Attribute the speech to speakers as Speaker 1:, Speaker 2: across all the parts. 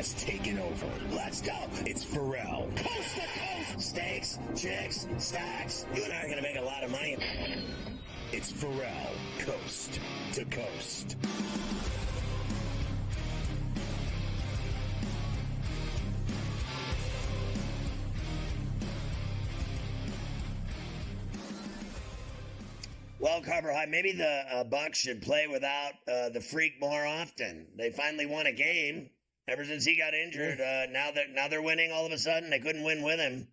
Speaker 1: has taken over. Let's go. It's Ferrall. Coast to coast. Steaks, chicks, stacks. You and I are going to make a lot of money. It's Ferrall. Coast to coast. Well, Carver High, maybe the Bucks should play without the Freak more often. They finally won a game ever since he got injured. Now they're winning all of a sudden. They couldn't win with him.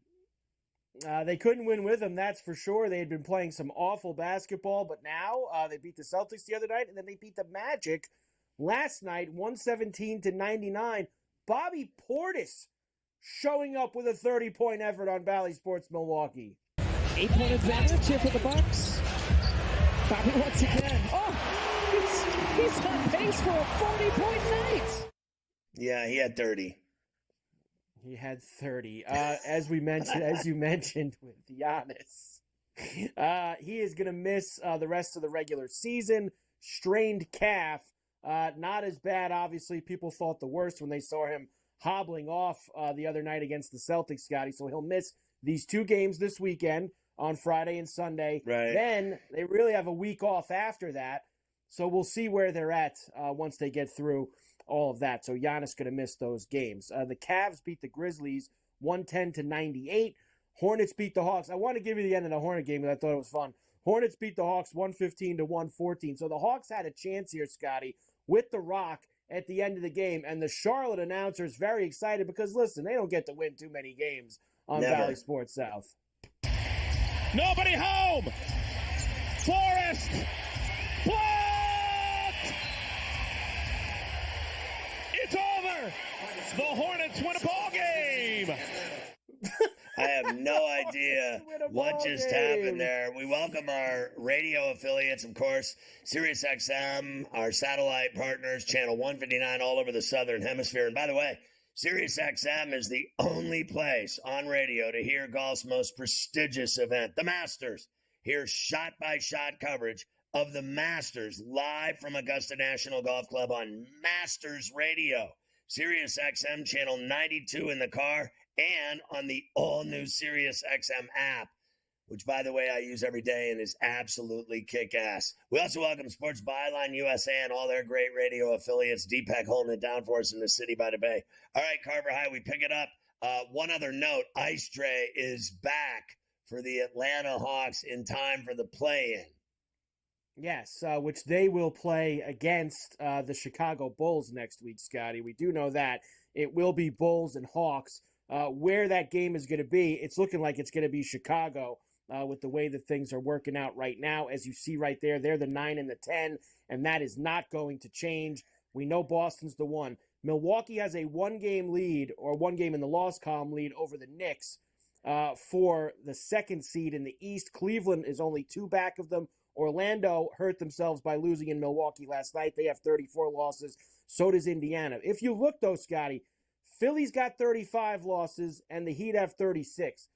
Speaker 2: They couldn't win with him, that's for sure. They had been playing some awful basketball, but now they beat the Celtics the other night, and then they beat the Magic last night, 117-99. Bobby Portis showing up with a 30-point effort on Bally Sports Milwaukee.
Speaker 3: 8-point advantage here for the Bucks. Bobby once again. Oh, he's on pace for a 40-point night.
Speaker 1: Yeah, he had 30.
Speaker 2: He had 30. As you mentioned with Giannis, he is going to miss the rest of the regular season. Strained calf. Not as bad, obviously. People thought the worst when they saw him hobbling off the other night against the Celtics, Scotty. So he'll miss these 2 games this weekend on Friday and Sunday.
Speaker 1: Right.
Speaker 2: Then they really have a week off after that. So we'll see where they're at once they get through all of that. So Giannis going to miss those games. The Cavs beat the Grizzlies 110-98. Hornets beat the Hawks. I want to give you the end of the Hornet game because I thought it was fun. Hornets beat the Hawks 115-114. So the Hawks had a chance here, Scotty, with the Rock at the end of the game. And the Charlotte announcer is very excited because, listen, they don't get to win too many games on Valley Sports South.
Speaker 4: Nobody home. Forrest. Blocked. It's over. The Hornets win a ball game.
Speaker 1: I have no idea what just happened there. We welcome our radio affiliates, of course, SiriusXM, our satellite partners, channel 159 all over the Southern Hemisphere. And by the way, SiriusXM is the only place on radio to hear golf's most prestigious event, the Masters. Hear shot-by-shot coverage of the Masters live from Augusta National Golf Club on Masters Radio. SiriusXM channel 92 in the car and on the all-new SiriusXM app, which, by the way, I use every day and is absolutely kick-ass. We also welcome Sports Byline USA and all their great radio affiliates. Deepak holding it down for us in the city by the bay. All right, Carver High, we pick it up. One other note, Ice Tray is back for the Atlanta Hawks in time for the play-in.
Speaker 2: Yes, which they will play against the Chicago Bulls next week, Scotty. We do know that. It will be Bulls and Hawks. Where that game is going to be, it's looking like it's going to be Chicago with the way that things are working out right now. As you see right there, they're the 9 and the 10, and that is not going to change. We know Boston's the 1. Milwaukee has a 1-game lead, or 1 game in the loss column lead over the Knicks for the 2nd seed in the East. Cleveland is only 2 back of them. Orlando hurt themselves by losing in Milwaukee last night. They have 34 losses. So does Indiana. If you look, though, Scotty, Philly's got 35 losses, and the Heat have 36.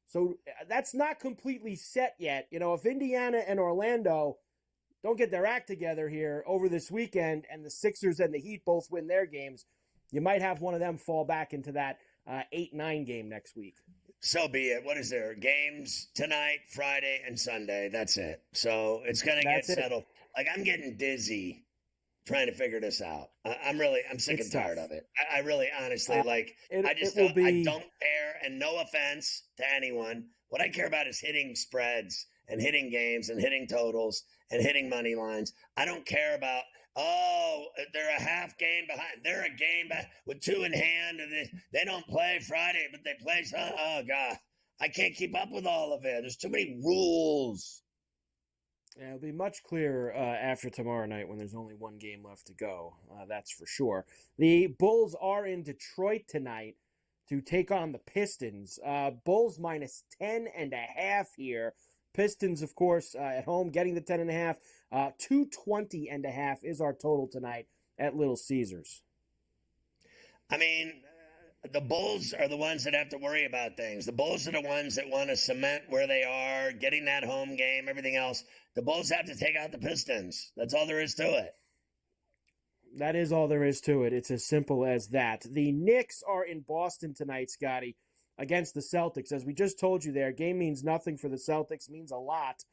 Speaker 2: So that's not completely set yet. You know, if Indiana and Orlando don't get their act together here over this weekend, and the Sixers and the Heat both win their games, you might have one of them fall back into that 8-9 game next week.
Speaker 1: So be it. What is there? Games tonight, Friday, and Sunday. That's it. So it's going to get settled. Like, I'm getting dizzy trying to figure this out. I'm sick and tired of it. I really, honestly, I don't care, and no offense to anyone. What I care about is hitting spreads and hitting games and hitting totals and hitting money lines. I don't care about, they're a half game behind. They're a game back with 2 in hand, and they don't play Friday, but they play. Oh, God. I can't keep up with all of it. There's too many rules.
Speaker 2: Yeah, it'll be much clearer after tomorrow night when there's only 1 game left to go. That's for sure. The Bulls are in Detroit tonight to take on the Pistons. Bulls minus 10.5 here. Pistons, of course, at home getting the 10.5. 220.5 is our total tonight at Little Caesars.
Speaker 1: I mean, the Bulls are the ones that have to worry about things. The Bulls are the ones that want to cement where they are, getting that home game, everything else. The Bulls have to take out the Pistons. That's all there is to it.
Speaker 2: That is all there is to it. It's as simple as that. The Knicks are in Boston tonight, Scotty, against the Celtics. As we just told you there, game means nothing for the Celtics, means a lot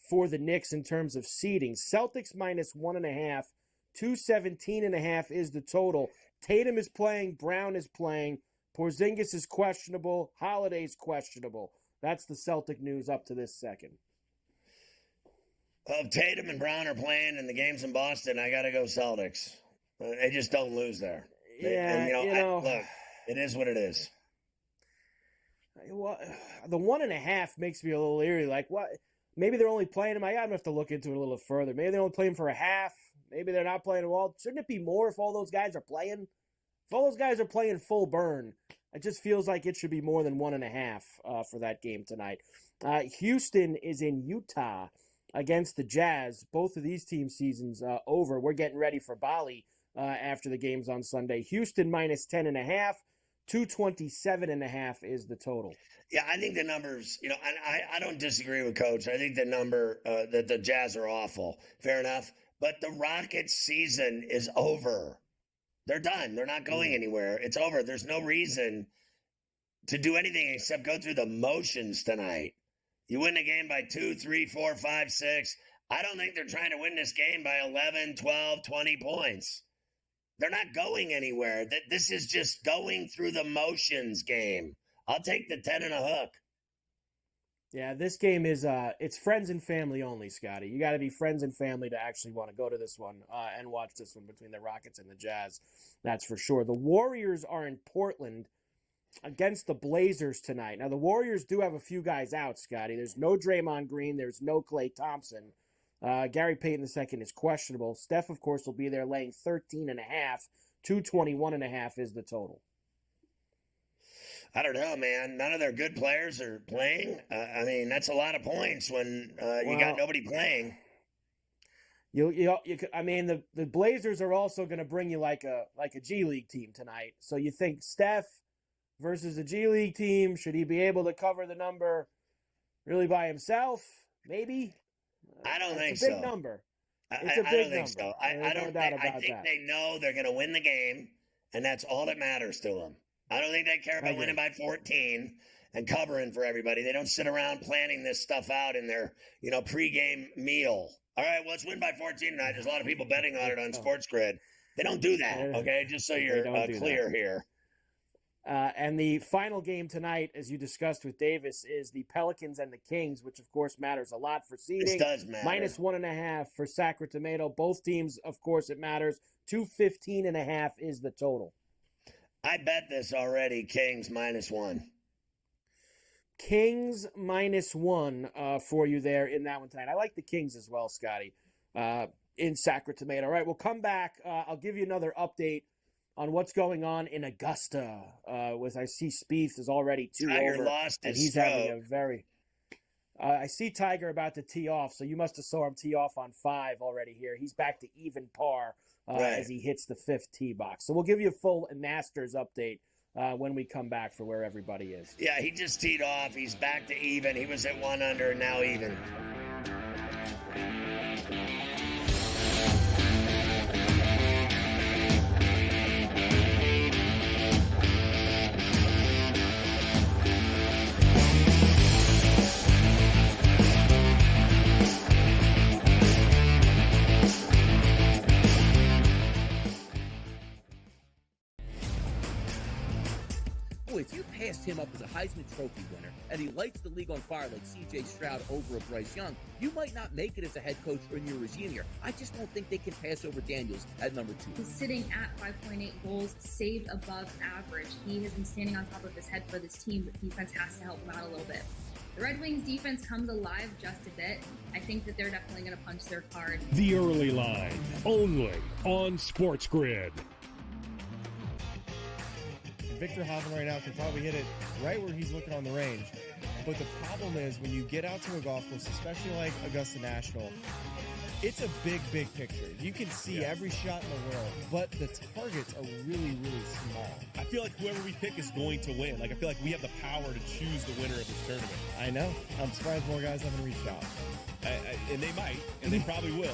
Speaker 2: for the Knicks in terms of seeding. Celtics minus 1.5, 217.5 is the total. Tatum is playing, Brown is playing, Porzingis is questionable, Holiday's questionable. That's the Celtic news up to this second.
Speaker 1: Well, if Tatum and Brown are playing and the game's in Boston, I got to go Celtics. They just don't lose there.
Speaker 2: Yeah,
Speaker 1: look, it is what it is.
Speaker 2: Well, the 1.5 makes me a little leery. Like, what? Maybe they're only playing him. I have to look into it a little further. Maybe they're only playing for a half. Maybe they're not playing at all. Shouldn't it be more if all those guys are playing? If all those guys are playing full burn, it just feels like it should be more than 1.5 for that game tonight. Houston is in Utah against the Jazz. Both of these team seasons over. We're getting ready for Bali after the games on Sunday. Houston minus 10.5, 227.5 is the total.
Speaker 1: Yeah, I think the numbers, and I don't disagree with Coach. I think the number that the Jazz are awful. Fair enough. But the Rockets season is over. They're done. They're not going anywhere. It's over. There's no reason to do anything except go through the motions tonight. You win the game by 2, 3, 4, 5, 6. I don't think they're trying to win this game by 11, 12, 20 points. They're not going anywhere. This is just going through the motions game. I'll take the 10 and a hook.
Speaker 2: Yeah, this game is it's friends and family only, Scotty. You got to be friends and family to actually want to go to this one and watch this one between the Rockets and the Jazz. That's for sure. The Warriors are in Portland against the Blazers tonight. Now, the Warriors do have a few guys out, Scotty. There's no Draymond Green. There's no Klay Thompson. Gary Payton II is questionable. Steph, of course, will be there laying 13.5. 221.5 is the total.
Speaker 1: I don't know, man. None of their good players are playing. I mean, that's a lot of points when you got nobody playing.
Speaker 2: I mean, the Blazers are also going to bring you like a G League team tonight. So you think Steph versus a G League team, should he be able to cover the number really by himself? Maybe.
Speaker 1: I don't think
Speaker 2: so. It's a big number. It's a big number.
Speaker 1: I don't think so. I think they know they're going to win the game, and that's all that matters to them. I don't think they care about winning by 14 and covering for everybody. They don't sit around planning this stuff out in their, pregame meal. All right, well, let's win by 14 tonight. There's a lot of people betting on it on SportsGrid. They don't do that, okay? Just so you're clear here.
Speaker 2: And the final game tonight, as you discussed with Davis, is the Pelicans and the Kings, which, of course, matters a lot for seeding.
Speaker 1: This does matter.
Speaker 2: Minus 1.5 for Sacramento. Both teams, of course, it matters. 215.5 is the total.
Speaker 1: I bet this already, Kings -1.
Speaker 2: Kings -1 for you there in that one tonight. I like the Kings as well, Scotty, in Sacramento. All right, we'll come back. I'll give you another update on what's going on in Augusta. I see Spieth is already 2
Speaker 1: Tiger
Speaker 2: over.
Speaker 1: lost his
Speaker 2: he's
Speaker 1: stroke.
Speaker 2: having a very... I see Tiger about to tee off, so you must have saw him tee off on 5 already here. He's back to even par as he hits the 5th tee box. So we'll give you a full Masters update when we come back for where everybody is.
Speaker 1: Yeah, he just teed off. He's back to even. He was at 1 under, now even.
Speaker 5: If you passed him up as a Heisman Trophy winner and he lights the league on fire like C.J. Stroud over a Bryce Young, you might not make it as a head coach or in your regime here. I just don't think they can pass over Daniels at number 2.
Speaker 6: He's sitting at 5.8 goals, saved above average. He has been standing on top of his head for this team, but defense has to help him out a little bit. The Red Wings defense comes alive just a bit. I think that they're definitely going to punch their card.
Speaker 4: The Early Line, only on SportsGrid.
Speaker 7: Victor Hovland right now can probably hit it right where he's looking on the range. But the problem is when you get out to a golf course, especially like Augusta National, it's a big, big picture. You can see every shot in the world, but the targets are really, really small.
Speaker 8: I feel like whoever we pick is going to win. I feel like we have the power to choose the winner of this tournament.
Speaker 7: I know. I'm surprised more guys haven't reached out.
Speaker 8: And they might, and they probably will.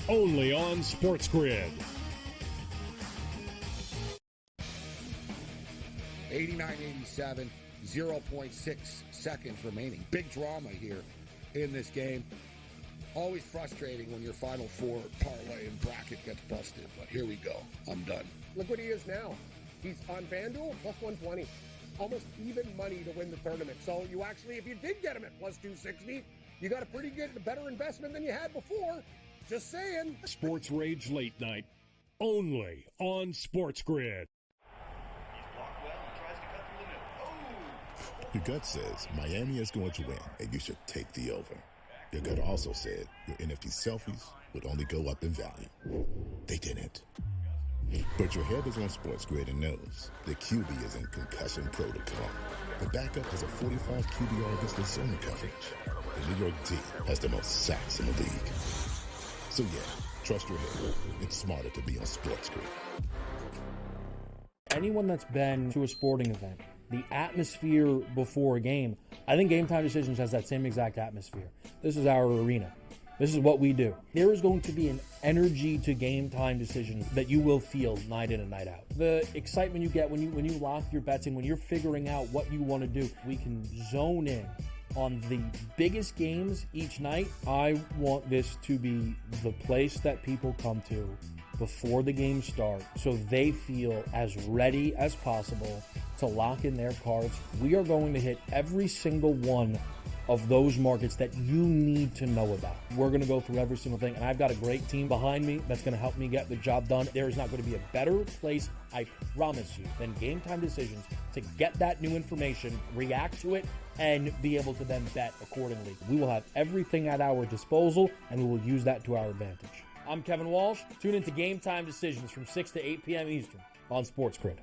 Speaker 4: Only on SportsGrid.
Speaker 9: 89-87, 0.6 seconds remaining. Big drama here in this game. Always frustrating when your Final Four parlay and bracket gets busted, but here we go. I'm done.
Speaker 10: Look what he is now. He's on FanDuel, plus 120. Almost even money to win the tournament. So you actually, if you did get him at plus 260, you got a pretty good, better investment than you had before. Just saying.
Speaker 11: Sports Rage Late Night, only on SportsGrid.
Speaker 12: Your gut says Miami is going to win, and you should take the over. Your gut also said your NFT selfies would only go up in value. They didn't. But your head is on SportsGrid and knows the QB is in concussion protocol. The backup has a 45 QBR against the zone coverage. The New York D has the most sacks in the league. So yeah, trust your head. It's smarter to be on SportsGrid.
Speaker 13: Anyone that's been to a sporting event, the atmosphere before a game, I think Game Time Decisions has that same exact atmosphere. This is our arena. This is what we do. There is going to be an energy to Game Time Decisions that you will feel night in and night out. The excitement you get when you lock your bets in, when you're figuring out what you want to do, we can zone in on the biggest games each night. I want this to be the place that people come to before the games start so they feel as ready as possible to lock in their cards. We are going to hit every single one of those markets that you need to know about. We're going to go through every single thing, and I've got a great team behind me that's going to help me get the job done. There is not going to be a better place, I promise you, than Game Time Decisions to get that new information, react to it, and be able to then bet accordingly. We will have everything at our disposal, and we will use that to our advantage. I'm Kevin Walsh. Tune into Game Time Decisions from 6 to 8 p.m. Eastern on SportsGrid.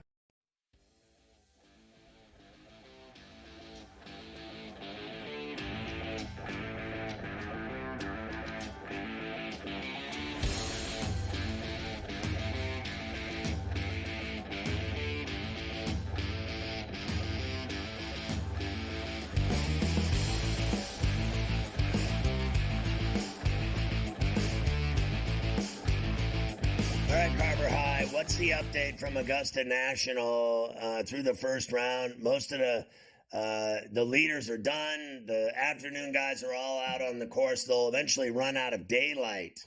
Speaker 1: What's the update from Augusta National through the first round? Most of the leaders are done. The afternoon guys are all out on the course. They'll eventually run out of daylight.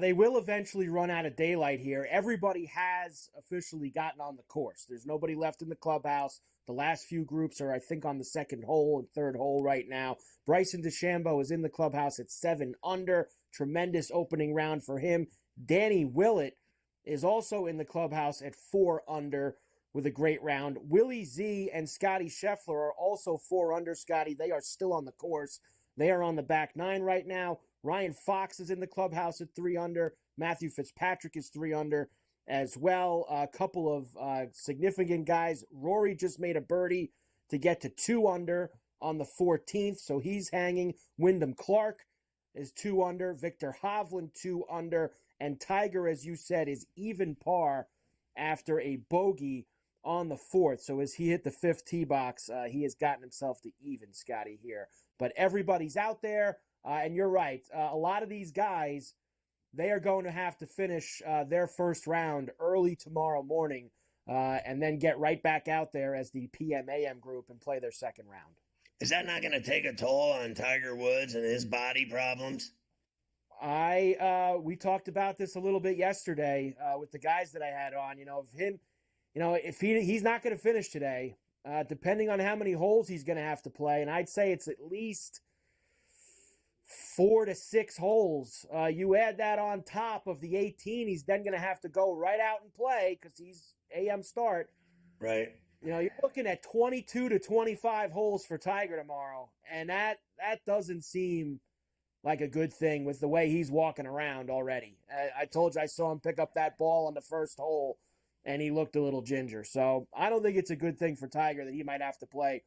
Speaker 2: They will eventually run out of daylight here. Everybody has officially gotten on the course. There's nobody left in the clubhouse. The last few groups are, I think, on the second hole and third hole right now. Bryson DeChambeau is in the clubhouse at 7 under. Tremendous opening round for him. Danny Willett is also in the clubhouse at 4 under with a great round. Willie Z and Scotty Scheffler are also 4 under. Scotty, they are still on the course. They are on the back 9 right now. Ryan Fox is in the clubhouse at 3 under. Matthew Fitzpatrick is 3 under as well. A couple of significant guys. Rory just made a birdie to get to 2 under on the 14th, so he's hanging. Wyndham Clark is 2 under. Victor Hovland 2 under. And Tiger, as you said, is even par after a bogey on the 4th. So as he hit the 5th tee box, he has gotten himself to even, Scotty, here. But everybody's out there, and you're right. A lot of these guys, they are going to have to finish their first round early tomorrow morning and then get right back out there as the PM/AM group and play their second round.
Speaker 1: Is that not going to take a toll on Tiger Woods and his body problems?
Speaker 2: We talked about this a little bit yesterday with the guys that I had on. If he's not going to finish today, depending on how many holes he's going to have to play, and I'd say it's at least 4 to 6 holes. You add that on top of the 18, he's then going to have to go right out and play because he's AM start.
Speaker 1: Right.
Speaker 2: You're looking at 22 to 25 holes for Tiger tomorrow, and that doesn't seem like a good thing with the way he's walking around already. I told you I saw him pick up that ball on the first hole, and he looked a little ginger. So I don't think it's a good thing for Tiger that he might have to play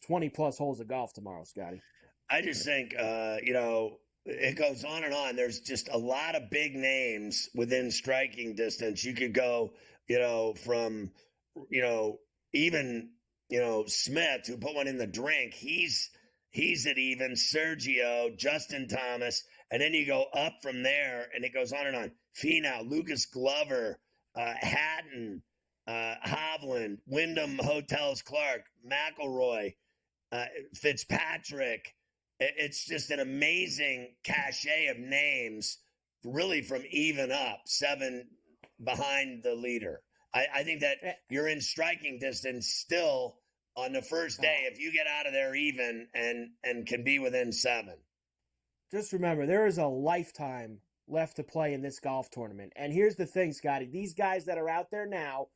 Speaker 2: 20-plus holes of golf tomorrow, Scotty.
Speaker 1: I just think, it goes on and on. There's just a lot of big names within striking distance. You could go, from, even, Smith, who put one in the drink. He's at even, Sergio, Justin Thomas, and then you go up from there, and it goes on and on. Finau, Lucas Glover, Hatton, Hovland, Wyndham Hotels Clark, McIlroy, Fitzpatrick. It's just an amazing cachet of names, really from even up, 7 behind the leader. I think that you're in striking distance still on the first day if you get out of there even and can be within 7.
Speaker 2: Just remember, there is a lifetime left to play in this golf tournament. And here's the thing, Scotty. These guys that are out there now,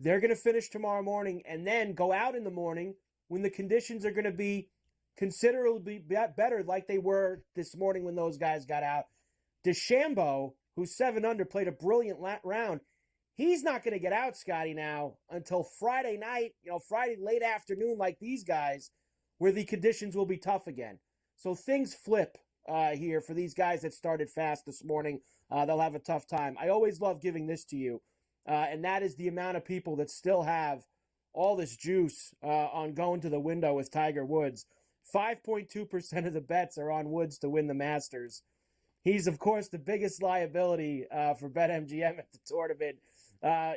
Speaker 2: they're going to finish tomorrow morning and then go out in the morning when the conditions are going to be considerably better like they were this morning when those guys got out. DeChambeau, who's 7 under, played a brilliant round. He's not going to get out, Scotty, now until Friday night, Friday late afternoon like these guys, where the conditions will be tough again. So things flip here for these guys that started fast this morning. They'll have a tough time. I always love giving this to you, and that is the amount of people that still have all this juice on going to the window with Tiger Woods. 5.2% of the bets are on Woods to win the Masters. He's, of course, the biggest liability for BetMGM at the tournament.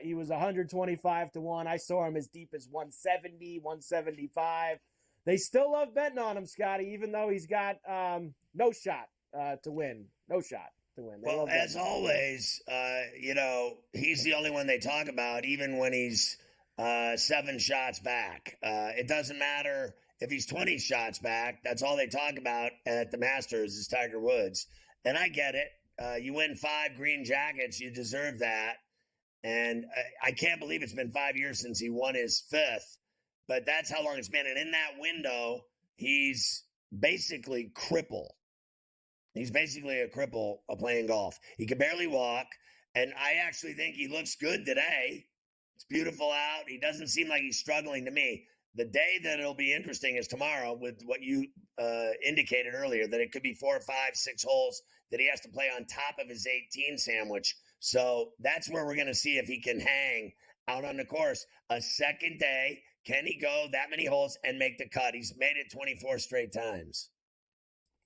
Speaker 2: He was 125 to 1. I saw him as deep as 170, 175. They still love betting on him, Scotty, even though he's got no shot to win. No shot to win.
Speaker 1: Well, as always, he's the only one they talk about, even when he's 7 shots back. It doesn't matter if he's 20 shots back. That's all they talk about at the Masters is Tiger Woods. And I get it. You win 5 green jackets, you deserve that. And I can't believe it's been 5 years since he won his 5th. But that's how long it's been. And in that window, he's basically cripple. He's basically a cripple playing golf. He can barely walk. And I actually think he looks good today. It's beautiful out. He doesn't seem like he's struggling to me. The day that it'll be interesting is tomorrow with what you indicated earlier, that it could be 4, 5, 6 holes that he has to play on top of his 18 sandwich. So that's where we're going to see if he can hang out on the course. A second day, can he go that many holes and make the cut? He's made it 24 straight times.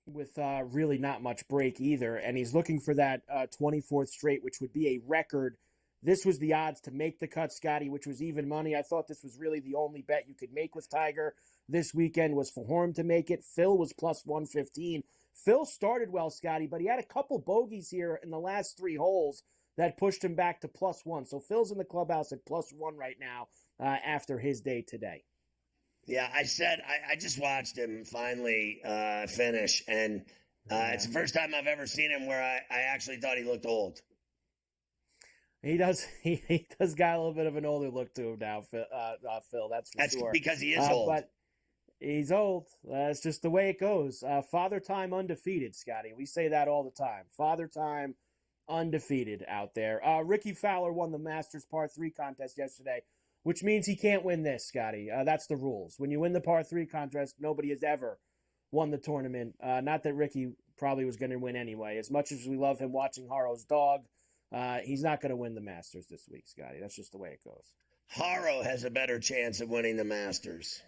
Speaker 2: With really not much break either. And he's looking for that 24th straight, which would be a record. This was the odds to make the cut, Scotty, which was even money. I thought this was really the only bet you could make with Tiger this weekend was for him to make it. Phil was plus 115. Phil started well, Scotty, but he had a couple bogeys here in the last 3 holes that pushed him back to plus 1. So Phil's in the clubhouse at plus 1 right now after his day today.
Speaker 1: Yeah, I just watched him finally finish, and it's the first time I've ever seen him where I actually thought he looked old.
Speaker 2: He does. He does got a little bit of an older look to him now, Phil. That's sure.
Speaker 1: Because he is old.
Speaker 2: But he's old. It's just the way it goes. Father time undefeated, Scotty. We say that all the time. Father time undefeated out there. Ricky Fowler won the Masters Par 3 contest yesterday, which means he can't win this, Scotty. That's the rules. When you win the Par 3 contest, nobody has ever won the tournament. Not that Ricky probably was going to win anyway. As much as we love him watching Haro's dog, he's not going to win the Masters this week, Scotty. That's just the way it goes.
Speaker 1: Haro has a better chance of winning the Masters.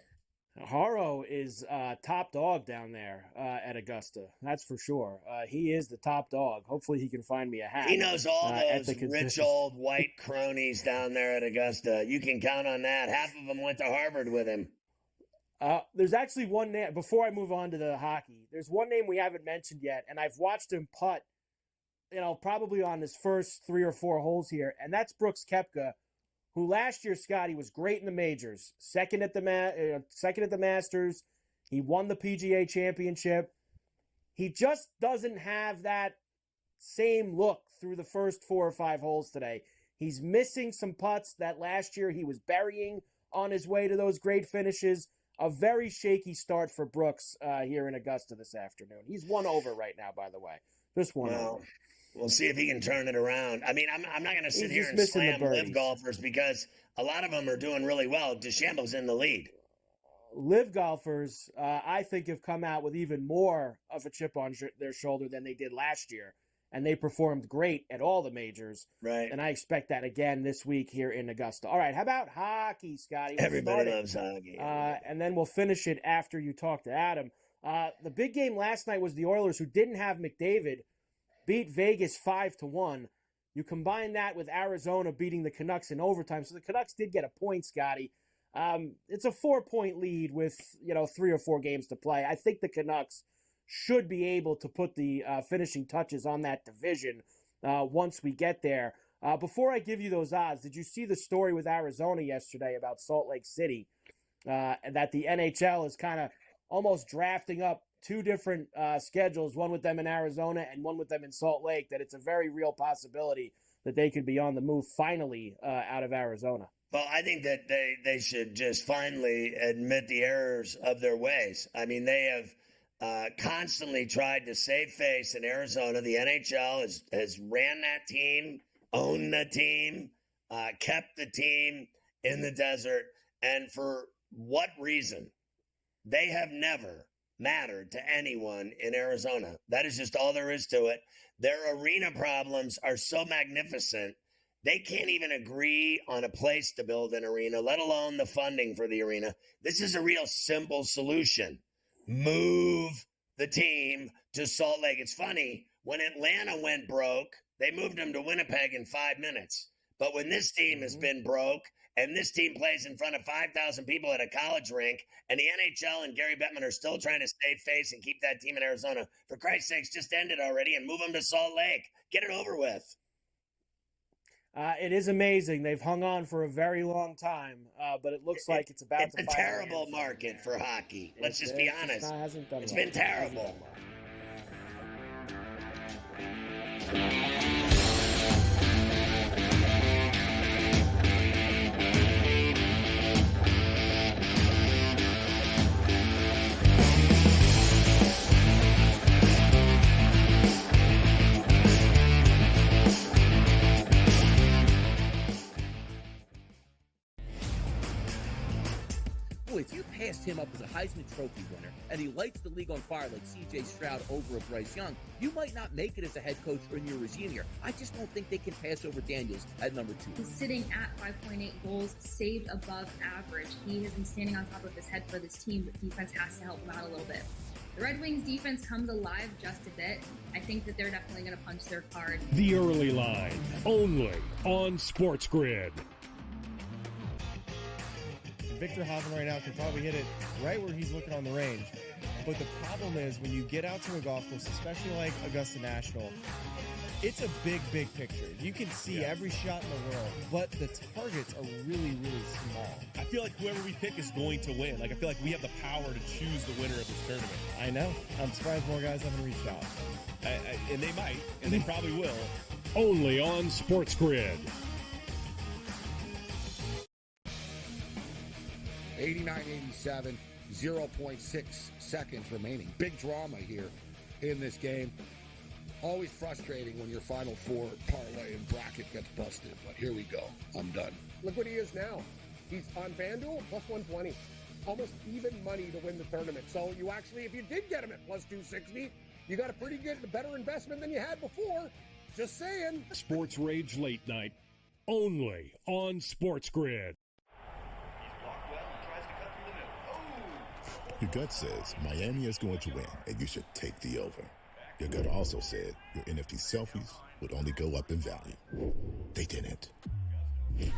Speaker 2: Haro is top dog down there at Augusta. That's for sure. He is the top dog. Hopefully he can find me a hat.
Speaker 1: He knows all those rich old white cronies down there at Augusta. You can count on that. Half of them went to Harvard with him.
Speaker 2: There's actually one name, before I move on to the hockey, there's one name we haven't mentioned yet, and I've watched him putt, probably on his first 3 or 4 holes here, and that's Brooks Koepka, who last year, Scotty, was great in the majors. Second at the Masters. He won the PGA Championship. He just doesn't have that same look through the first 4 or 5 holes today. He's missing some putts that last year he was burying on his way to those great finishes. A very shaky start for Brooks here in Augusta this afternoon. He's 1 over right now, by the way. Just 1 over.
Speaker 1: We'll see if he can turn it around. I mean, I'm not going to sit here and slam live golfers because a lot of them are doing really well. DeChambeau's in the lead.
Speaker 2: Live golfers, I think, have come out with even more of a chip on their shoulder than they did last year. And they performed great at all the majors.
Speaker 1: Right.
Speaker 2: And I expect that again this week here in Augusta. All right, how about hockey, Scotty?
Speaker 1: Everybody loves hockey.
Speaker 2: And then we'll finish it after you talk to Adam. The big game last night was the Oilers, who didn't have McDavid, beat Vegas 5-1. You combine that with Arizona beating the Canucks in overtime. So the Canucks did get a point, Scotty. It's a 4-point lead with, 3 or 4 games to play. I think the Canucks should be able to put the finishing touches on that division once we get there. Before I give you those odds, did you see the story with Arizona yesterday about Salt Lake City? That the NHL is kind of almost drafting up 2 different schedules, one with them in Arizona and one with them in Salt Lake, that it's a very real possibility that they could be on the move finally out of Arizona.
Speaker 1: Well, I think that they should just finally admit the errors of their ways. I mean, they have constantly tried to save face in Arizona. The NHL has ran that team, owned the team, kept the team in the desert, and for what reason? They have never mattered to anyone in Arizona. That is just all there is to it. Their arena problems are so magnificent, they can't even agree on a place to build an arena, let alone the funding for the arena. This is a real simple solution. Move the team to Salt Lake. It's funny, when Atlanta went broke, they moved them to Winnipeg in 5 minutes. But when this team has been broke, and this team plays in front of 5,000 people at a college rink, and the NHL and Gary Bettman are still trying to save face and keep that team in Arizona, for Christ's sakes, just end it already and move them to Salt Lake. Get it over with.
Speaker 2: It is amazing. They've hung on for a very long time, but it looks like it's about to.
Speaker 1: It's a terrible market for hockey. Let's just be honest. It's been terrible.
Speaker 5: If you passed him up as a Heisman Trophy winner and he lights the league on fire like C.J. Stroud over a Bryce Young, you might not make it as a head coach or in your regime here. I just don't think they can pass over Daniels at number 2.
Speaker 6: He's sitting at 5.8 goals, saved above average. He has been standing on top of his head for this team, but defense has to help him out a little bit. The Red Wings defense comes alive just a bit. I think that they're definitely going to punch their card.
Speaker 11: The Early Line, only on SportsGrid.
Speaker 7: Victor Hovland right now can probably hit it right where he's looking on the range. But the problem is when you get out to a golf course, especially like Augusta National, it's a big, big picture. You can see every shot in the world, but the targets are really, really small.
Speaker 8: I feel like whoever we pick is going to win. Like, I feel like we have the power to choose the winner of this tournament.
Speaker 7: I know. I'm surprised more guys haven't reached out.
Speaker 8: And they might, and they probably will.
Speaker 11: Only on SportsGrid.
Speaker 9: 89-87, 0.6 seconds remaining. Big drama here in this game. Always frustrating when your Final Four parlay and bracket gets busted, but here we go. I'm done.
Speaker 10: Look what he is now. He's on FanDuel, plus 120. Almost even money to win the tournament. So you actually, if you did get him at plus 260, you got a pretty good, better investment than you had before. Just saying.
Speaker 11: Sports Rage Late Night, only on SportsGrid.
Speaker 12: Your gut says Miami is going to win, and you should take the over. Your gut also said your NFT selfies would only go up in value. They didn't.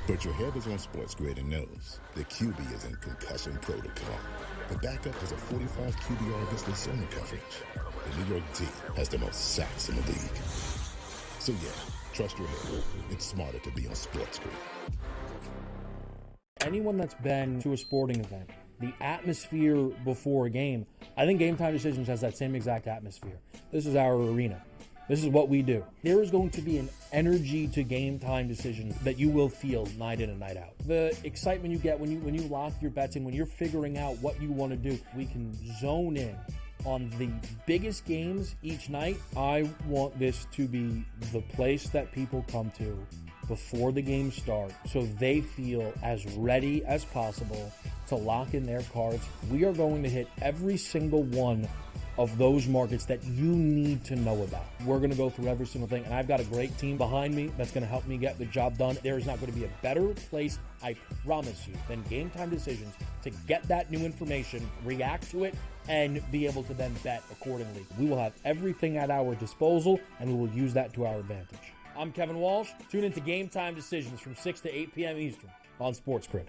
Speaker 12: But your head is on SportsGrid and knows the QB is in concussion protocol. The backup is a 45 QBR against the zone coverage. The New York D has the most sacks in the league. So yeah, trust your head. It's smarter to be on SportsGrid.
Speaker 13: Anyone that's been to a sporting event, the atmosphere before a game, I think Game Time Decisions has that same exact atmosphere. This is our arena. This is what we do. There is going to be an energy to Game Time Decisions that you will feel night in and night out. The excitement you get when you lock your bets in, when you're figuring out what you want to do, we can zone in on the biggest games each night. I want this to be the place that people come to before the game starts so they feel as ready as possible to lock in their cards. We are going to hit every single one of those markets that you need to know about. We're going to go through every single thing, and I've got a great team behind me that's going to help me get the job done. There is not going to be a better place, I promise you, than Game Time Decisions to get that new information, react to it, and be able to then bet accordingly. We will have everything at our disposal, and we will use that to our advantage. I'm Kevin Walsh. Tune into Game Time Decisions from 6 to 8 p.m. Eastern on SportsGrid.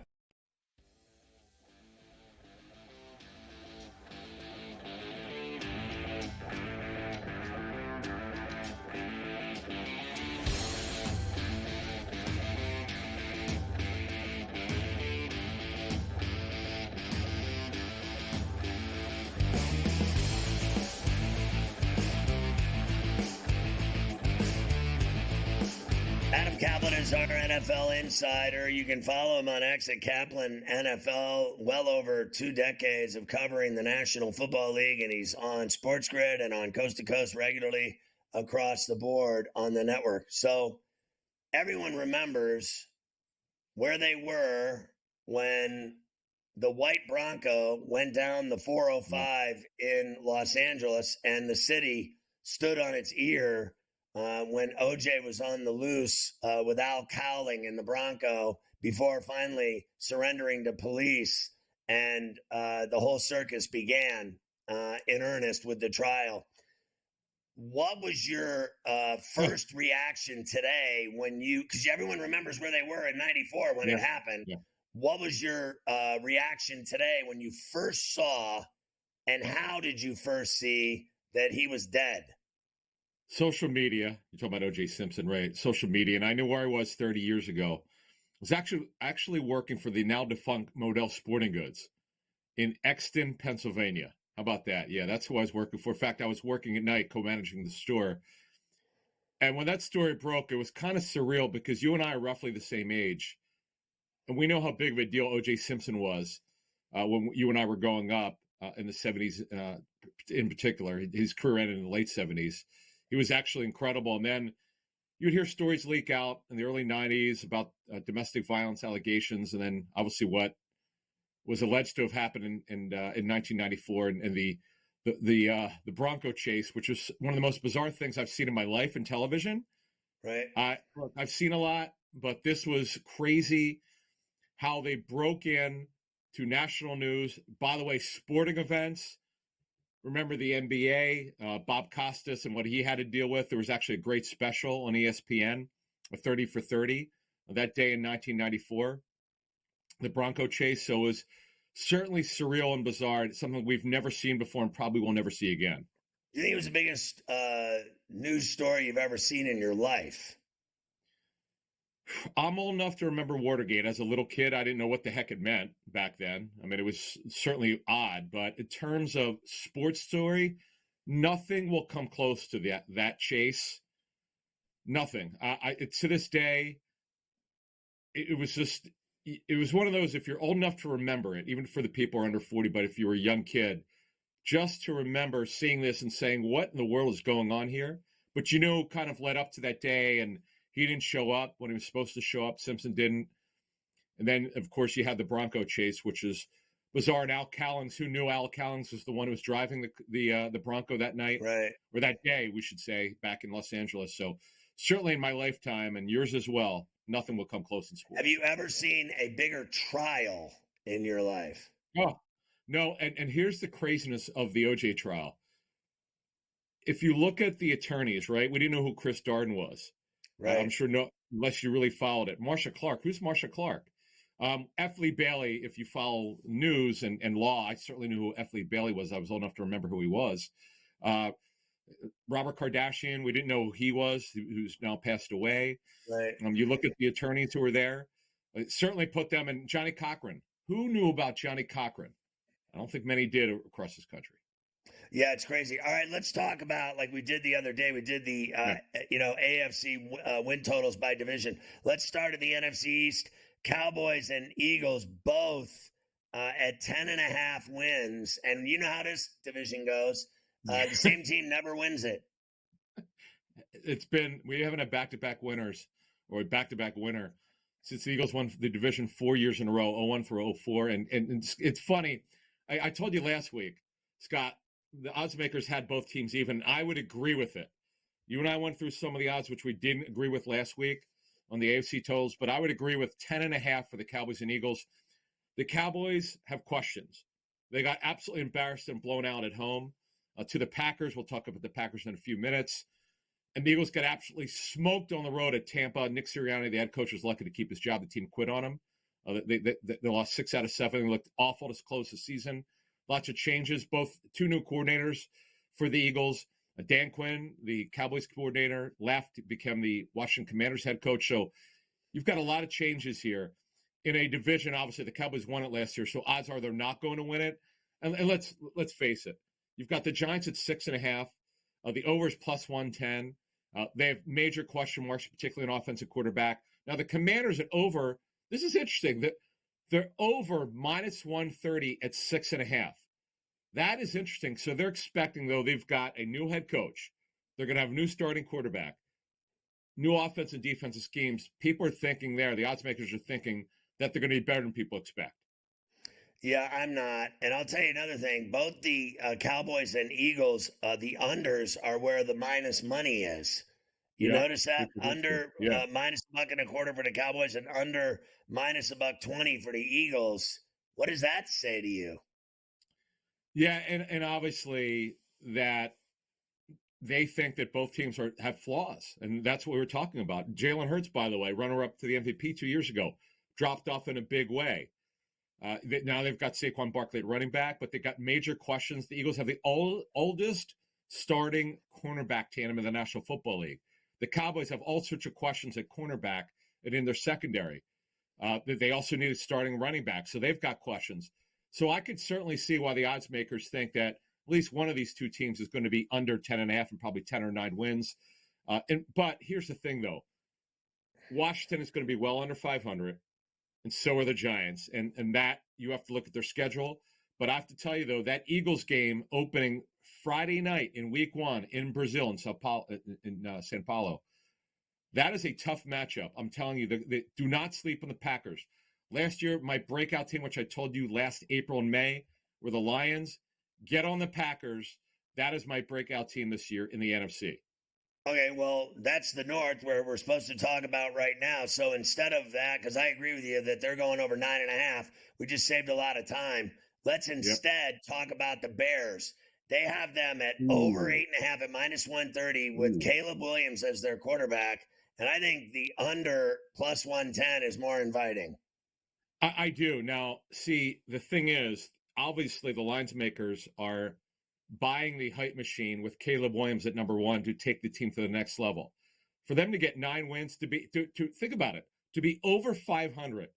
Speaker 1: Adam Kaplan is our NFL insider. You can follow him on X at Kaplan NFL. Well over 2 decades of covering the National Football League, and he's on SportsGrid and on Coast to Coast regularly across the board on the network. So everyone remembers where they were when the white Bronco went down the 405 in Los Angeles and the city stood on its ear when OJ was on the loose with Al Cowling in the Bronco before finally surrendering to police. And the whole circus began in earnest with the trial. What was your first reaction today when because everyone remembers where they were in 94 when it happened. Yeah. What was your reaction today when you first saw, and how did you first see that he was dead?
Speaker 14: Social media. You're talking about O.J. Simpson, right? Social media. And I knew where I was 30 years ago. I was actually working for the now defunct Model Sporting Goods in Exton, Pennsylvania. How about that? Yeah, that's who I was working for. In fact, I was working at night, co-managing the store. And when that story broke, it was kind of surreal because you and I are roughly the same age. And we know how big of a deal O.J. Simpson was when you and I were growing up in the 70s in particular. His career ended in the late 70s. He was actually incredible. And then you'd hear stories leak out in the early 90s about domestic violence allegations, and then obviously what was alleged to have happened in 1994 and the Bronco chase, which was one of the most bizarre things I've seen in my life in television.
Speaker 1: Right.
Speaker 14: I've seen a lot, but this was crazy how they broke in to national news. By the way, sporting events. Remember the NBA, Bob Costas and what he had to deal with. There was actually a great special on ESPN, a 30 for 30, that day in 1994, the Bronco chase. So it was certainly surreal and bizarre. It's something we've never seen before and probably will never see again.
Speaker 1: Do you think it was the biggest news story you've ever seen in your life?
Speaker 14: I'm old enough to remember Watergate. As a little kid, I didn't know what the heck it meant back then. I mean, it was certainly odd, but in terms of sports story, nothing will come close to that chase. Nothing. To this day, it was one of those, if you're old enough to remember it, even for the people who are under 40, but if you were a young kid, just to remember seeing this and saying, what in the world is going on here? But kind of led up to that day, and he didn't show up when he was supposed to show up. Simpson didn't. And then, of course, you had the Bronco chase, which is bizarre. And Al Cowlings, who knew Al Cowlings was the one who was driving the Bronco that night,
Speaker 1: right,
Speaker 14: or that day, we should say, back in Los Angeles. So certainly in my lifetime, and yours as well, nothing will come close in sports.
Speaker 1: Have you ever seen a bigger trial in your life?
Speaker 14: Oh, no. And here's the craziness of the OJ trial. If you look at the attorneys, right, we didn't know who Chris Darden was.
Speaker 1: Right.
Speaker 14: I'm sure unless you really followed it. Marsha Clark. Who's Marsha Clark? F. Lee Bailey, if you follow news and law, I certainly knew who F. Lee Bailey was. I was old enough to remember who he was. Robert Kardashian, we didn't know who he was, who's now passed away.
Speaker 1: Right.
Speaker 14: You look at the attorneys who were there. It certainly put them in. Johnny Cochran. Who knew about Johnny Cochran? I don't think many did across this country.
Speaker 1: Yeah, it's crazy. All right, let's talk about, like we did the other day, we did the, AFC win totals by division. Let's start at the NFC East. Cowboys and Eagles both at 10.5 wins. And you know how this division goes. The same team never wins it.
Speaker 14: We haven't had back-to-back winners or a back-to-back winner since the Eagles won the division 4 years in a row, 0-1 for 04. And it's funny. I told you last week, Scott, the odds makers had both teams even. I would agree with it. You and I went through some of the odds, which we didn't agree with last week on the AFC totals, but I would agree with 10.5 for the Cowboys and Eagles. The Cowboys have questions. They got absolutely embarrassed and blown out at home to the Packers. We'll talk about the Packers in a few minutes. And the Eagles got absolutely smoked on the road at Tampa. Nick Sirianni, the head coach, was lucky to keep his job. The team quit on him. They lost 6 out of 7. They looked awful to close the season. Lots of changes, both 2 new coordinators for the Eagles. Dan Quinn, the Cowboys coordinator, left, became the Washington Commanders head coach. So you've got a lot of changes here in a division. Obviously, the Cowboys won it last year, so odds are they're not going to win it. And let's face it, you've got the Giants at 6.5. The over is plus 110. They have major question marks, particularly an offensive quarterback. Now the Commanders at over. This is interesting. That they're over minus 130 at 6.5. That is interesting. So they're expecting, though, they've got a new head coach. They're going to have a new starting quarterback, new offensive and defensive schemes. People are thinking there, the odds makers are thinking that they're going to be better than people expect.
Speaker 1: Yeah, I'm not. And I'll tell you another thing. Both the Cowboys and Eagles, the unders are where the minus money is. You notice that? Under minus $1.25 for the Cowboys and under minus $1.20 for the Eagles. What does that say to you?
Speaker 14: Yeah, and obviously that they think that both teams have flaws, and that's what we were talking about. Jalen Hurts, by the way, runner-up to the MVP 2 years ago, dropped off in a big way. Now they've got Saquon Barkley at running back, but they got major questions. The Eagles have the oldest starting cornerback tandem in the National Football League. The Cowboys have all sorts of questions at cornerback and in their secondary. They also need a starting running back, so they've got questions. So I could certainly see why the odds makers think that at least one of these two teams is going to be under 10.5 and probably 10 or 9 wins. But here's the thing, though. Washington is going to be well under 500, and so are the Giants. And that you have to look at their schedule. But I have to tell you, though, that Eagles game opening Friday night in Week 1 in Brazil, in Sao Paulo, that is a tough matchup. I'm telling you, do not sleep on the Packers. Last year, my breakout team, which I told you last April and May, were the Lions. Get on the Packers. That is my breakout team this year in the NFC.
Speaker 1: Okay, well, that's the North where we're supposed to talk about right now. So instead of that, because I agree with you that they're going over 9.5, we just saved a lot of time. Let's instead talk about the Bears. They have them at over 8.5 at minus 130 with Caleb Williams as their quarterback. And I think the under plus 110 is more inviting.
Speaker 14: I do. Now, see, the thing is, obviously the lines makers are buying the hype machine with Caleb Williams at number 1 to take the team to the next level. For them to get 9 wins, to think about it, to be over 500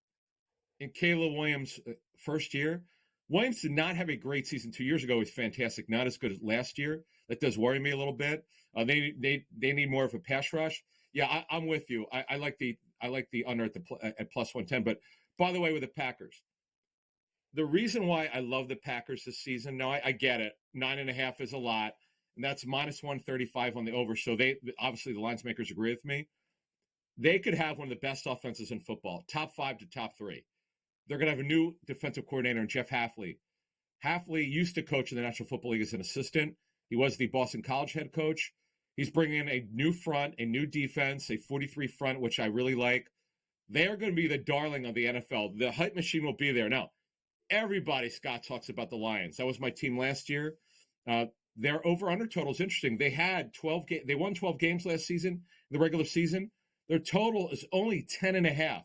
Speaker 14: in Caleb Williams' first year. Williams did not have a great season 2 years ago. He was fantastic, not as good as last year. That does worry me a little bit. They need more of a pass rush. Yeah, I'm with you. I like the under at plus 110. But by the way, with the Packers, the reason why I love the Packers this season, no, I get it. 9.5 is a lot, and that's minus 135 on the over. So they obviously the lines makers agree with me. They could have one of the best offenses in football, top 5 to top 3. They're going to have a new defensive coordinator in Jeff Hafley. Hafley used to coach in the National Football League as an assistant. He was the Boston College head coach. He's bringing in a new front, a new defense, a 43 front, which I really like. They're going to be the darling of the NFL. The hype machine will be there. Now, everybody, Scott, talks about the Lions. That was my team last year. Their over-under total is interesting. They had 12 games. They won 12 games last season, in the regular season. Their total is only 10.5.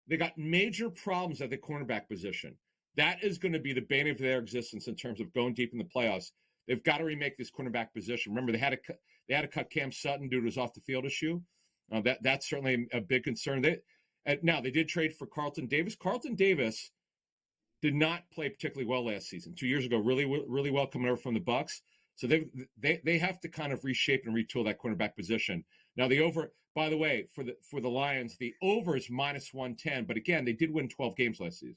Speaker 14: They got major problems at the cornerback position. That is going to be the bane of their existence in terms of going deep in the playoffs. They've got to remake this cornerback position. Remember, they had to cut Cam Sutton due to his off-the-field issue. That's certainly a big concern. Now, they did trade for Carlton Davis. Carlton Davis did not play particularly well last season. 2 years ago, really well coming over from the Bucs. So they have to kind of reshape and retool that cornerback position. Now, the over, by the way, for the Lions, the over is minus 110. But again, they did win 12 games last season.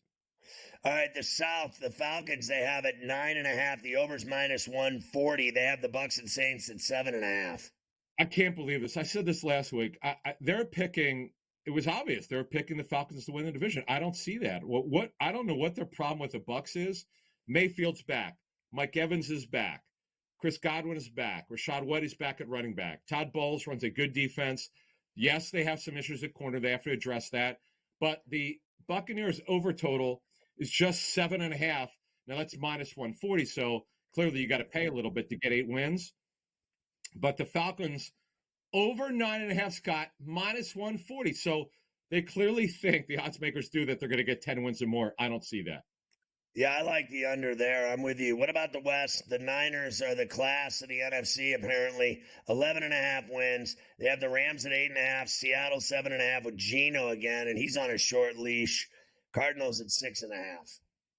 Speaker 1: All right, the South, the Falcons, they have it 9.5. The over's minus 140. They have the Bucs and Saints at 7.5.
Speaker 14: I can't believe this. I said this last week. They're picking. It was obvious they're picking the Falcons to win the division. I don't see that. What I don't know what their problem with the Bucs is. Mayfield's back. Mike Evans is back. Chris Godwin is back. Rashad White is back at running back. Todd Bowles runs a good defense. Yes, they have some issues at corner. They have to address that. But the Buccaneers over total is just 7.5. Now that's minus 140. So clearly you got to pay a little bit to get 8 wins. But the Falcons over 9.5, Scott, minus 140. So they clearly think, the odds makers do, that they're going to get 10 wins or more. I don't see that.
Speaker 1: Yeah, I like the under there. I'm with you. What about the West? The Niners are the class of the NFC, apparently. 11.5 wins. They have the Rams at 8.5, Seattle 7.5 with Geno again, and he's on a short leash. Cardinals at 6.5.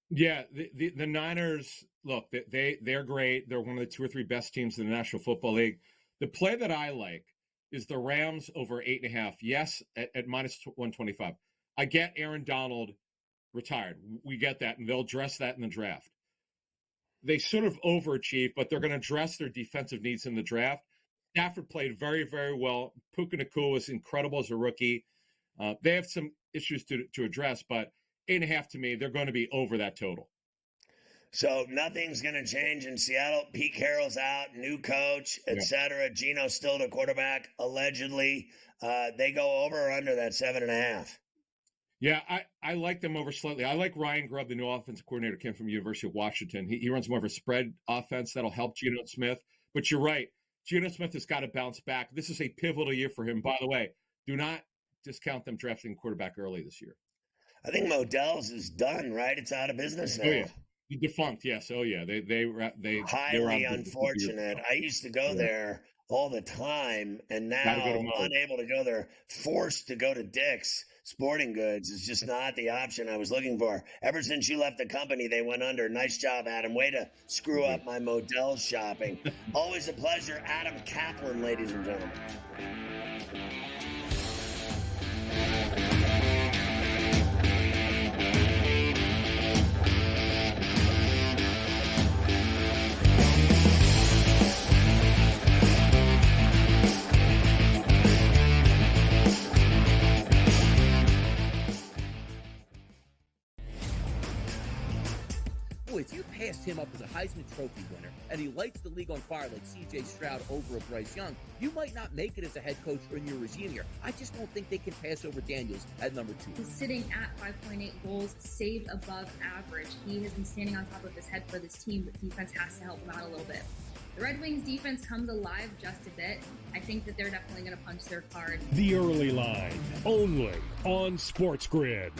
Speaker 14: Yeah, the Niners, look, they're great. They're one of the 2 or 3 best teams in the National Football League. The play that I like is the Rams over 8.5. Yes, at minus 125. I get Aaron Donald retired. We get that, and they'll address that in the draft. They sort of overachieve, but they're going to address their defensive needs in the draft. Stafford played very, very well. Puka Nacua was incredible as a rookie. They have some issues to address, but 8.5 to me, they're going to be over that total.
Speaker 1: So nothing's going to change in Seattle. Pete Carroll's out, new coach, etc. Geno's still the quarterback, allegedly. They go over or under that 7.5.
Speaker 14: Yeah, I like them over slightly. I like Ryan Grubb, the new offensive coordinator, came from the University of Washington. He runs more of a spread offense that'll help Geno Smith. But you're right. Geno Smith has got to bounce back. This is a pivotal year for him. By the way, do not discount them drafting quarterback early this year.
Speaker 1: I think Modell's is done, right? It's out of business now.
Speaker 14: Oh, yeah. Defunct, yes. Oh, yeah. They
Speaker 1: highly unfortunate. I used to go there all the time, and now unable to go there, forced to go to Dick's Sporting Goods is just not the option I was looking for. Ever since you left the company, they went under. Nice job, Adam. Way to screw up my Modell shopping. Always a pleasure. Adam Kaplan, ladies and gentlemen.
Speaker 5: If you passed him up as a Heisman Trophy winner and he lights the league on fire like C.J. Stroud over a Bryce Young, you might not make it as a head coach or in your regime here. I just don't think they can pass over Daniels at number 2.
Speaker 6: He's sitting at 5.8 goals, saved above average. He has been standing on top of his head for this team, but defense has to help him out a little bit. The Red Wings defense comes alive just a bit. I think that they're definitely going to punch their card.
Speaker 11: The Early Line, only on SportsGrid.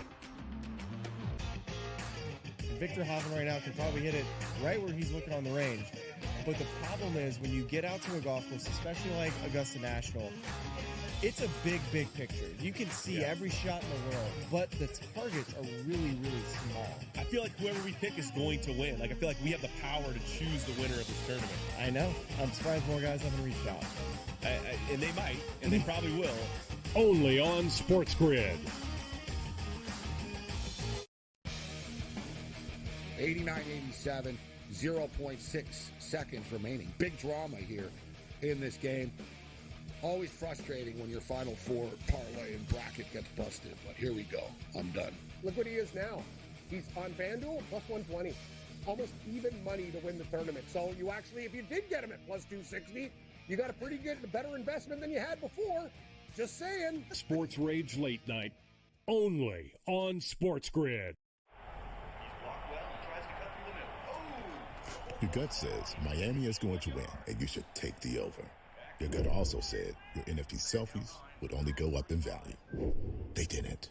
Speaker 7: Victor Hovland right now can probably hit it right where he's looking on the range. But the problem is when you get out to a golf course, especially like Augusta National, it's a big, big picture. You can see every shot in the world, but the targets are really, really small.
Speaker 8: I feel like whoever we pick is going to win. Like, I feel like we have the power to choose the winner of this tournament.
Speaker 7: I know. I'm surprised more guys haven't reached out.
Speaker 8: And they might, and they probably will.
Speaker 11: Only on SportsGrid.
Speaker 9: 89-87, 0.6 seconds remaining. Big drama here in this game. Always frustrating when your Final Four parlay and bracket gets busted, but here we go. I'm done.
Speaker 10: Look what he is now. He's on FanDuel, plus 120. Almost even money to win the tournament. So you actually, if you did get him at plus 260, you got a pretty good, better investment than you had before. Just saying.
Speaker 11: Sports Rage Late Night, only on SportsGrid.
Speaker 12: Your gut says Miami is going to win, and you should take the over. Your gut also said your NFT selfies would only go up in value. They didn't.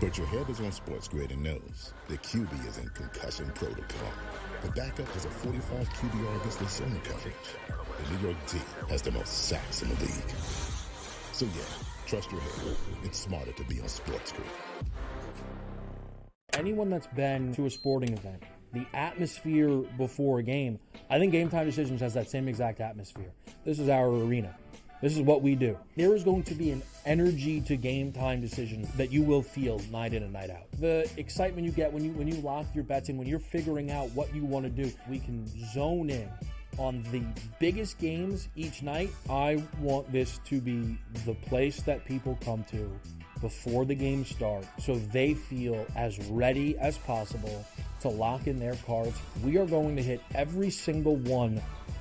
Speaker 12: But your head is on SportsGrid and knows the QB is in concussion protocol. The backup has a 45 QBR against the zone coverage. The New York D has the most sacks in the league. So yeah, trust your head. It's smarter to be on SportsGrid.
Speaker 13: Anyone that's been to a sporting event, the atmosphere before a game, I think Game Time Decisions has that same exact atmosphere. This is our arena. This is what we do. There is going to be an energy to Game Time Decisions that you will feel night in and night out. The excitement you get when you lock your bets in, when you're figuring out what you want to do, we can zone in on the biggest games each night. I want this to be the place that people come to before the games start so they feel as ready as possible to lock in their cards. We are going to hit every single one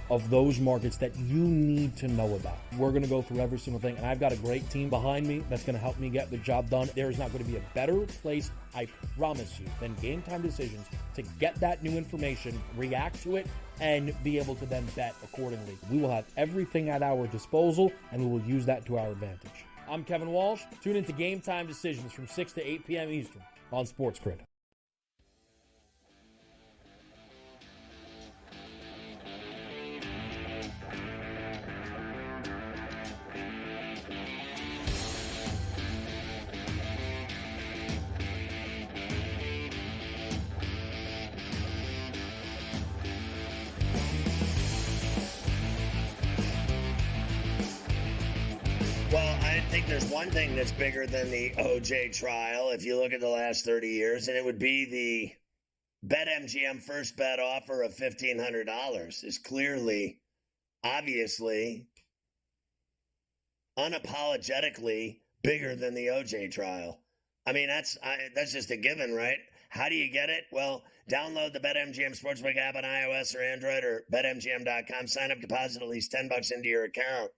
Speaker 13: of those markets that you need to know about. We're going to go through every single thing, and I've got a great team behind me that's going to help me get the job done. There is not going to be a better place, I promise you, than Game Time Decisions to get that new information, react to it, and be able to then bet accordingly. We will have everything at our disposal, and we will use that to our advantage. I'm Kevin Walsh. Tune into Game Time Decisions from 6 to 8 p.m. Eastern on SportsGrid.
Speaker 1: Well, I think there's one thing that's bigger than the OJ trial if you look at the last 30 years, and it would be the BetMGM first bet offer of $1,500 is clearly, obviously, unapologetically bigger than the OJ trial. I mean, that's just a given, right? How do you get it? Well, download the BetMGM Sportsbook app on iOS or Android or BetMGM.com. Sign up, deposit at least $10 into your account.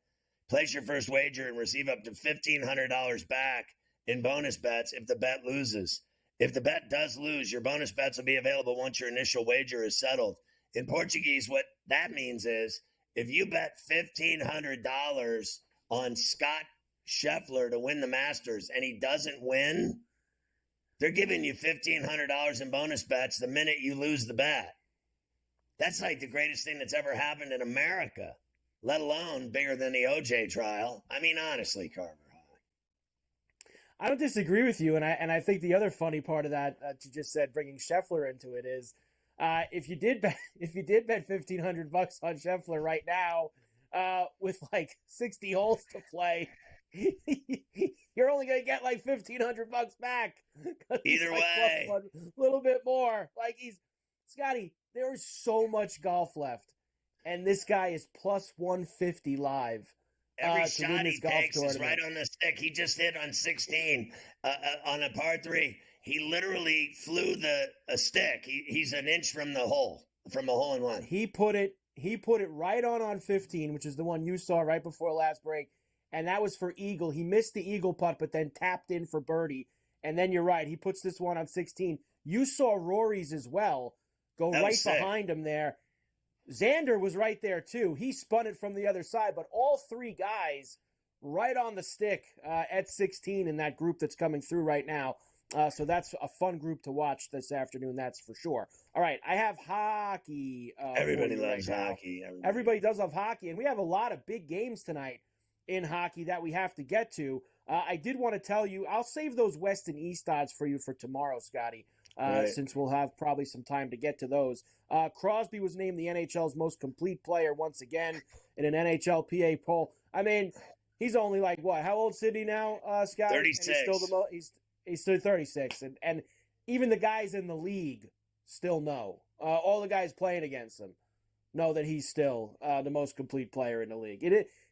Speaker 1: Place your first wager and receive up to $1,500 back in bonus bets if the bet loses. If the bet does lose, your bonus bets will be available once your initial wager is settled. In Portuguese, what that means is if you bet $1,500 on Scott Scheffler to win the Masters and he doesn't win, they're giving you $1,500 in bonus bets the minute you lose the bet. That's like the greatest thing that's ever happened in America, let alone bigger than the OJ trial. I mean, honestly, Carver.
Speaker 2: I don't disagree with you, and I think the other funny part of that you just said, bringing Scheffler into it, is if you did bet $1,500 on Scheffler right now with like 60 holes to play, you're only gonna get like $1,500 back.
Speaker 1: Either way,
Speaker 2: a little bit more. Like Scotty, there is so much golf left. And this guy is plus 150 live.
Speaker 1: Every shot he takes is right on the stick. He just hit on 16 on a par 3. He literally flew a stick. He's an inch from the hole in one.
Speaker 2: He put it right on 15, which is the one you saw right before last break, and that was for eagle. He missed the eagle putt, but then tapped in for birdie. And then you're right, he puts this one on 16. You saw Rory's as well go right behind him there. Xander was right there, too. He spun it from the other side, but all three guys right on the stick at 16 in that group that's coming through right now. So that's a fun group to watch this afternoon, that's for sure. All right, I have hockey.
Speaker 1: Everybody loves hockey.
Speaker 2: Everybody does love hockey, and we have a lot of big games tonight in hockey that we have to get to. I did want to tell you, I'll save those West and East odds for you for tomorrow, Scotty. Right. Since we'll have probably some time to get to those. Crosby was named the NHL's most complete player once again in an NHLPA poll. I mean, he's only like, what? How old is Sidney now, Scott?
Speaker 1: 36.
Speaker 2: And he's still 36. And even the guys in the league still know. All the guys playing against him know that he's still the most complete player in the league.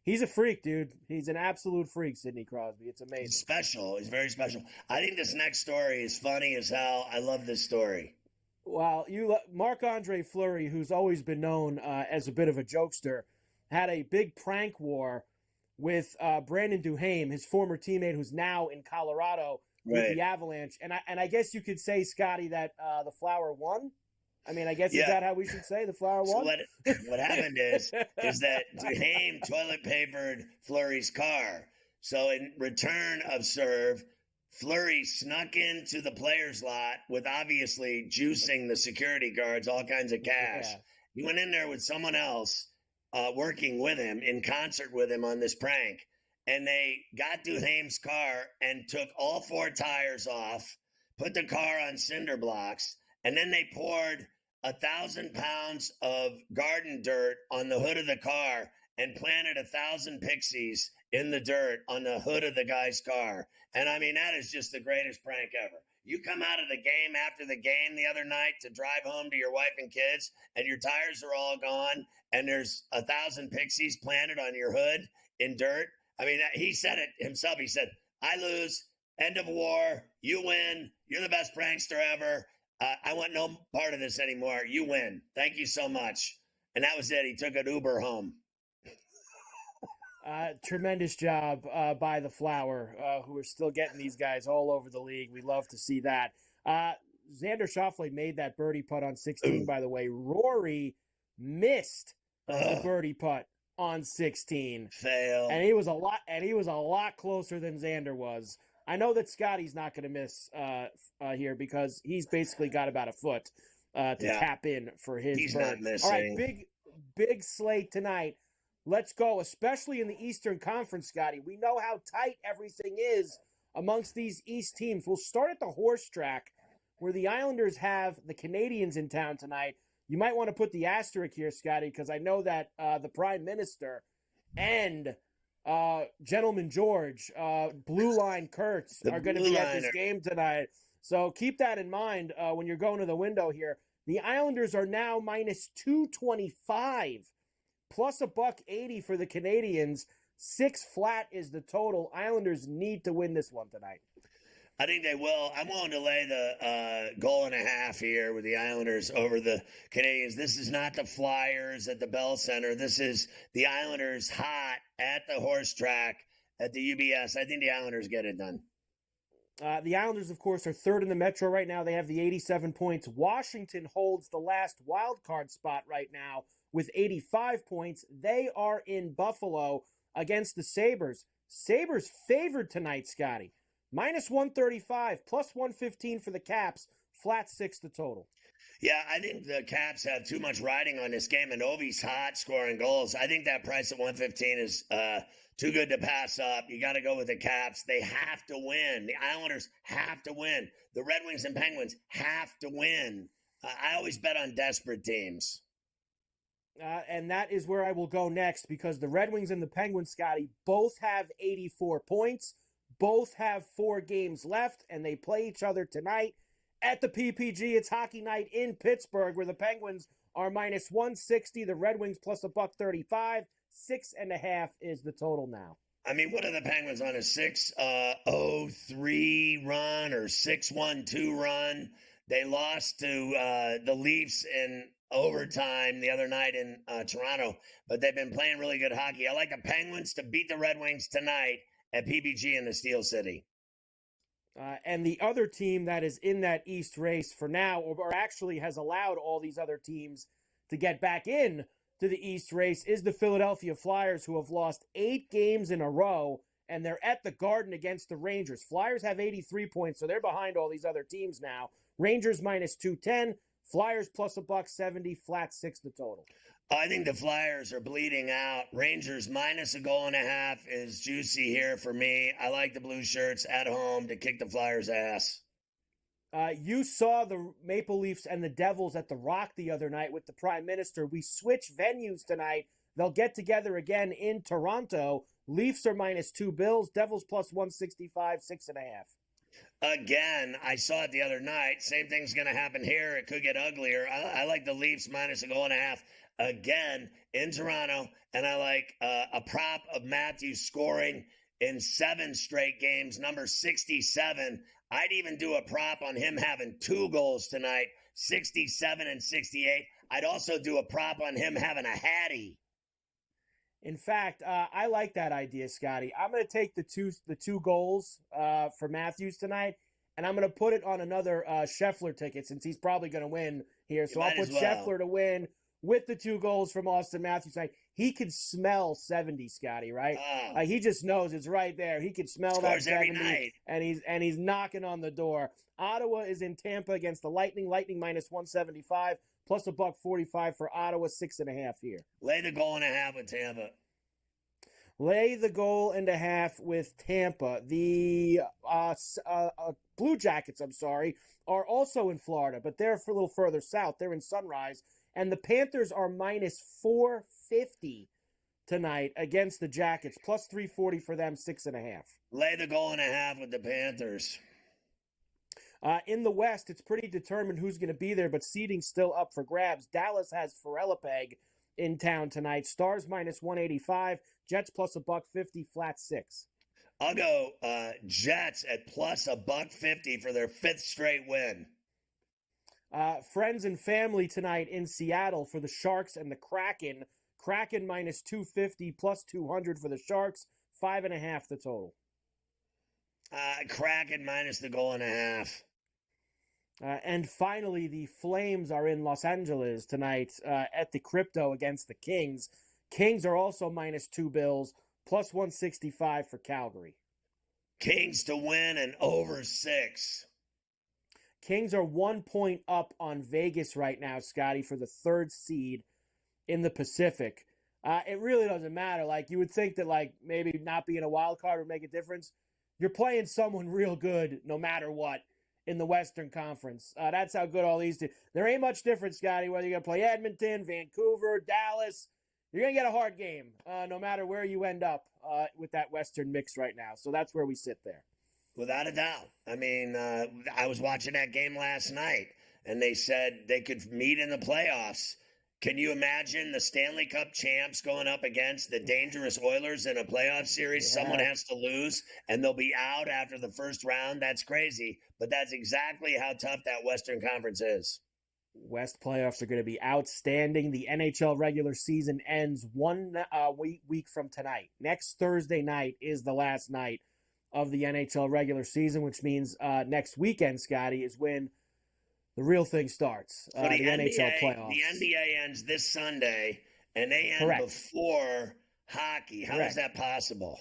Speaker 2: He's a freak, dude. He's an absolute freak, Sidney Crosby. It's amazing.
Speaker 1: He's special. He's very special. I think this next story is funny as hell. I love this story.
Speaker 2: Well, Marc-Andre Fleury, who's always been known as a bit of a jokester, had a big prank war with Brandon Duhaime, his former teammate who's now in Colorado with the Avalanche. And I guess you could say, Scotty, that the Flower won. I mean, I guess is that how we should say the Flower won?
Speaker 1: So what happened is that Duhaime toilet papered Fleury's car. So in return of serve, Fleury snuck into the players' lot with obviously juicing the security guards, all kinds of cash. Yeah. He went in there with someone else working with him, in concert with him on this prank. And they got Duhaime's car and took all 4 tires off, put the car on cinder blocks, and then they poured 1,000 pounds of garden dirt on the hood of the car and planted 1,000 pixies in the dirt on the hood of the guy's car. And I mean, that is just the greatest prank ever. You come out of the game after the game the other night to drive home to your wife and kids, and your tires are all gone, and there's 1,000 pixies planted on your hood in dirt. I mean, he said it himself. He said, I lose, end of war, you win, you're the best prankster ever. I want no part of this anymore. You win. Thank you so much. And that was it. He took an Uber home.
Speaker 2: Tremendous job by the Flower, who are still getting these guys all over the league. We love to see that. Xander Schauffele made that birdie putt on 16, by the way. Rory missed the birdie putt on 16.
Speaker 1: Fail.
Speaker 2: And he was a lot closer than Xander was. I know that Scotty's not going to miss here because he's basically got about a foot to tap in for his
Speaker 1: He's
Speaker 2: bird.
Speaker 1: not missing.
Speaker 2: All right, big slate tonight. Let's go, especially in the Eastern Conference, Scotty. We know how tight everything is amongst these East teams. We'll start at the horse track where the Islanders have the Canadians in town tonight. You might want to put the asterisk here, Scotty, because I know that the Prime Minister and Gentleman George, Blue Line Kurtz, are going to be at this game tonight. So keep that in mind when you're going to the window here. The Islanders are now minus 225, plus $1.80 for the Canadians. 6 flat is the total. Islanders need to win this one tonight.
Speaker 1: I think they will. I'm willing to lay the goal and a half here with the Islanders over the Canadians. This is not the Flyers at the Bell Center. This is the Islanders hot at the horse track at the UBS. I think the Islanders get it done.
Speaker 2: The Islanders, of course, are third in the Metro right now. They have the 87 points. Washington holds the last wild card spot right now with 85 points. They are in Buffalo against the Sabres. Sabres favored tonight, Scotty. Minus 135, plus 115 for the Caps. Flat 6 the total.
Speaker 1: Yeah, I think the Caps have too much riding on this game, and Ovi's hot scoring goals. I think that price at 115 is too good to pass up. You got to go with the Caps. They have to win. The Islanders have to win. The Red Wings and Penguins have to win. I always bet on desperate teams.
Speaker 2: And that is where I will go next because the Red Wings and the Penguins, Scotty, both have 84 points. Both have 4 games left, and they play each other tonight at the PPG. It's hockey night in Pittsburgh, where the Penguins are minus 160, the Red Wings plus $1.35. 6.5 is the total now.
Speaker 1: I mean, what are the Penguins on a 6-0-3 run or 6-1-2 run? They lost to the Leafs in overtime the other night in Toronto, but they've been playing really good hockey. I like the Penguins to beat the Red Wings tonight at PPG in the Steel City.
Speaker 2: And the other team that is in that East race for now, or actually has allowed all these other teams to get back in to the East race, is the Philadelphia Flyers, who have lost 8 games in a row, and they're at the Garden against the Rangers. Flyers have 83 points, so they're behind all these other teams now. Rangers minus 210, Flyers plus $1.70, flat 6 the total.
Speaker 1: I think the Flyers are bleeding out. Rangers minus a goal and a half is juicy here for me. I like the blue shirts at home to kick the Flyers' ass.
Speaker 2: You saw the Maple Leafs and the Devils at the Rock the other night with the Prime Minister. We switch venues tonight. They'll get together again in Toronto. Leafs are minus 2 bills. Devils plus 165, 6.5.
Speaker 1: Again, I saw it the other night. Same thing's going to happen here. It could get uglier. I like the Leafs minus a goal and a half again in Toronto, and I like a prop of Matthews scoring in 7 straight games, number 67. I'd even do a prop on him having 2 goals tonight, 67 and 68. I'd also do a prop on him having a hattie.
Speaker 2: In fact, I like that idea, Scotty. I'm going to take the two goals for Matthews tonight, and I'm going to put it on another Scheffler ticket since he's probably going to win here. So I'll put Scheffler to win with the 2 goals from Austin Matthews tonight. He can smell 70, Scotty, right? He just knows it's right there. He can smell that 70, and he's knocking on the door. Ottawa is in Tampa against the Lightning. Lightning minus 175. Plus $1.45 for Ottawa, 6.5 here.
Speaker 1: Lay the goal and a half with Tampa.
Speaker 2: Lay the goal and a half with Tampa. The Blue Jackets, are also in Florida, but they're a little further south. They're in Sunrise. And the Panthers are minus 450 tonight against the Jackets. Plus 340 for them, 6.5.
Speaker 1: Lay the goal and a half with the Panthers.
Speaker 2: In the West, it's pretty determined who's going to be there, but seeding's still up for grabs. Dallas has Ferrellapeg in town tonight. Stars minus 185, Jets plus $1.50, flat 6.
Speaker 1: I'll go Jets at plus $1.50 for their 5th straight win.
Speaker 2: Friends and family tonight in Seattle for the Sharks and the Kraken. Kraken minus 250 plus 200 for the Sharks. 5.5 the total.
Speaker 1: Kraken minus the goal and a half.
Speaker 2: And finally, the Flames are in Los Angeles tonight at the Crypto against the Kings. Kings are also minus 2 bills, plus 165 for Calgary.
Speaker 1: Kings to win and over 6.
Speaker 2: Kings are 1 point up on Vegas right now, Scotty, for the 3rd seed in the Pacific. It really doesn't matter. Like, you would think that, like, maybe not being a wild card would make a difference. You're playing someone real good no matter what in the Western Conference. That's how good all these do. There ain't much difference, Scotty, whether you're going to play Edmonton, Vancouver, Dallas. You're going to get a hard game no matter where you end up with that Western mix right now. So that's where we sit there.
Speaker 1: Without a doubt. I mean, I was watching that game last night, and they said they could meet in the playoffs. Can you imagine the Stanley Cup champs going up against the dangerous Oilers in a playoff series? Yeah. Someone has to lose, and they'll be out after the first round. That's crazy, but that's exactly how tough that Western Conference is.
Speaker 2: West playoffs are going to be outstanding. The NHL regular season ends 1 week from tonight. Next Thursday night is the last night of the NHL regular season, which means next weekend, Scotty, is when the real thing starts.
Speaker 1: So
Speaker 2: the NHL playoffs.
Speaker 1: The NBA ends this Sunday, and they end
Speaker 2: Correct.
Speaker 1: Before hockey. How is that possible?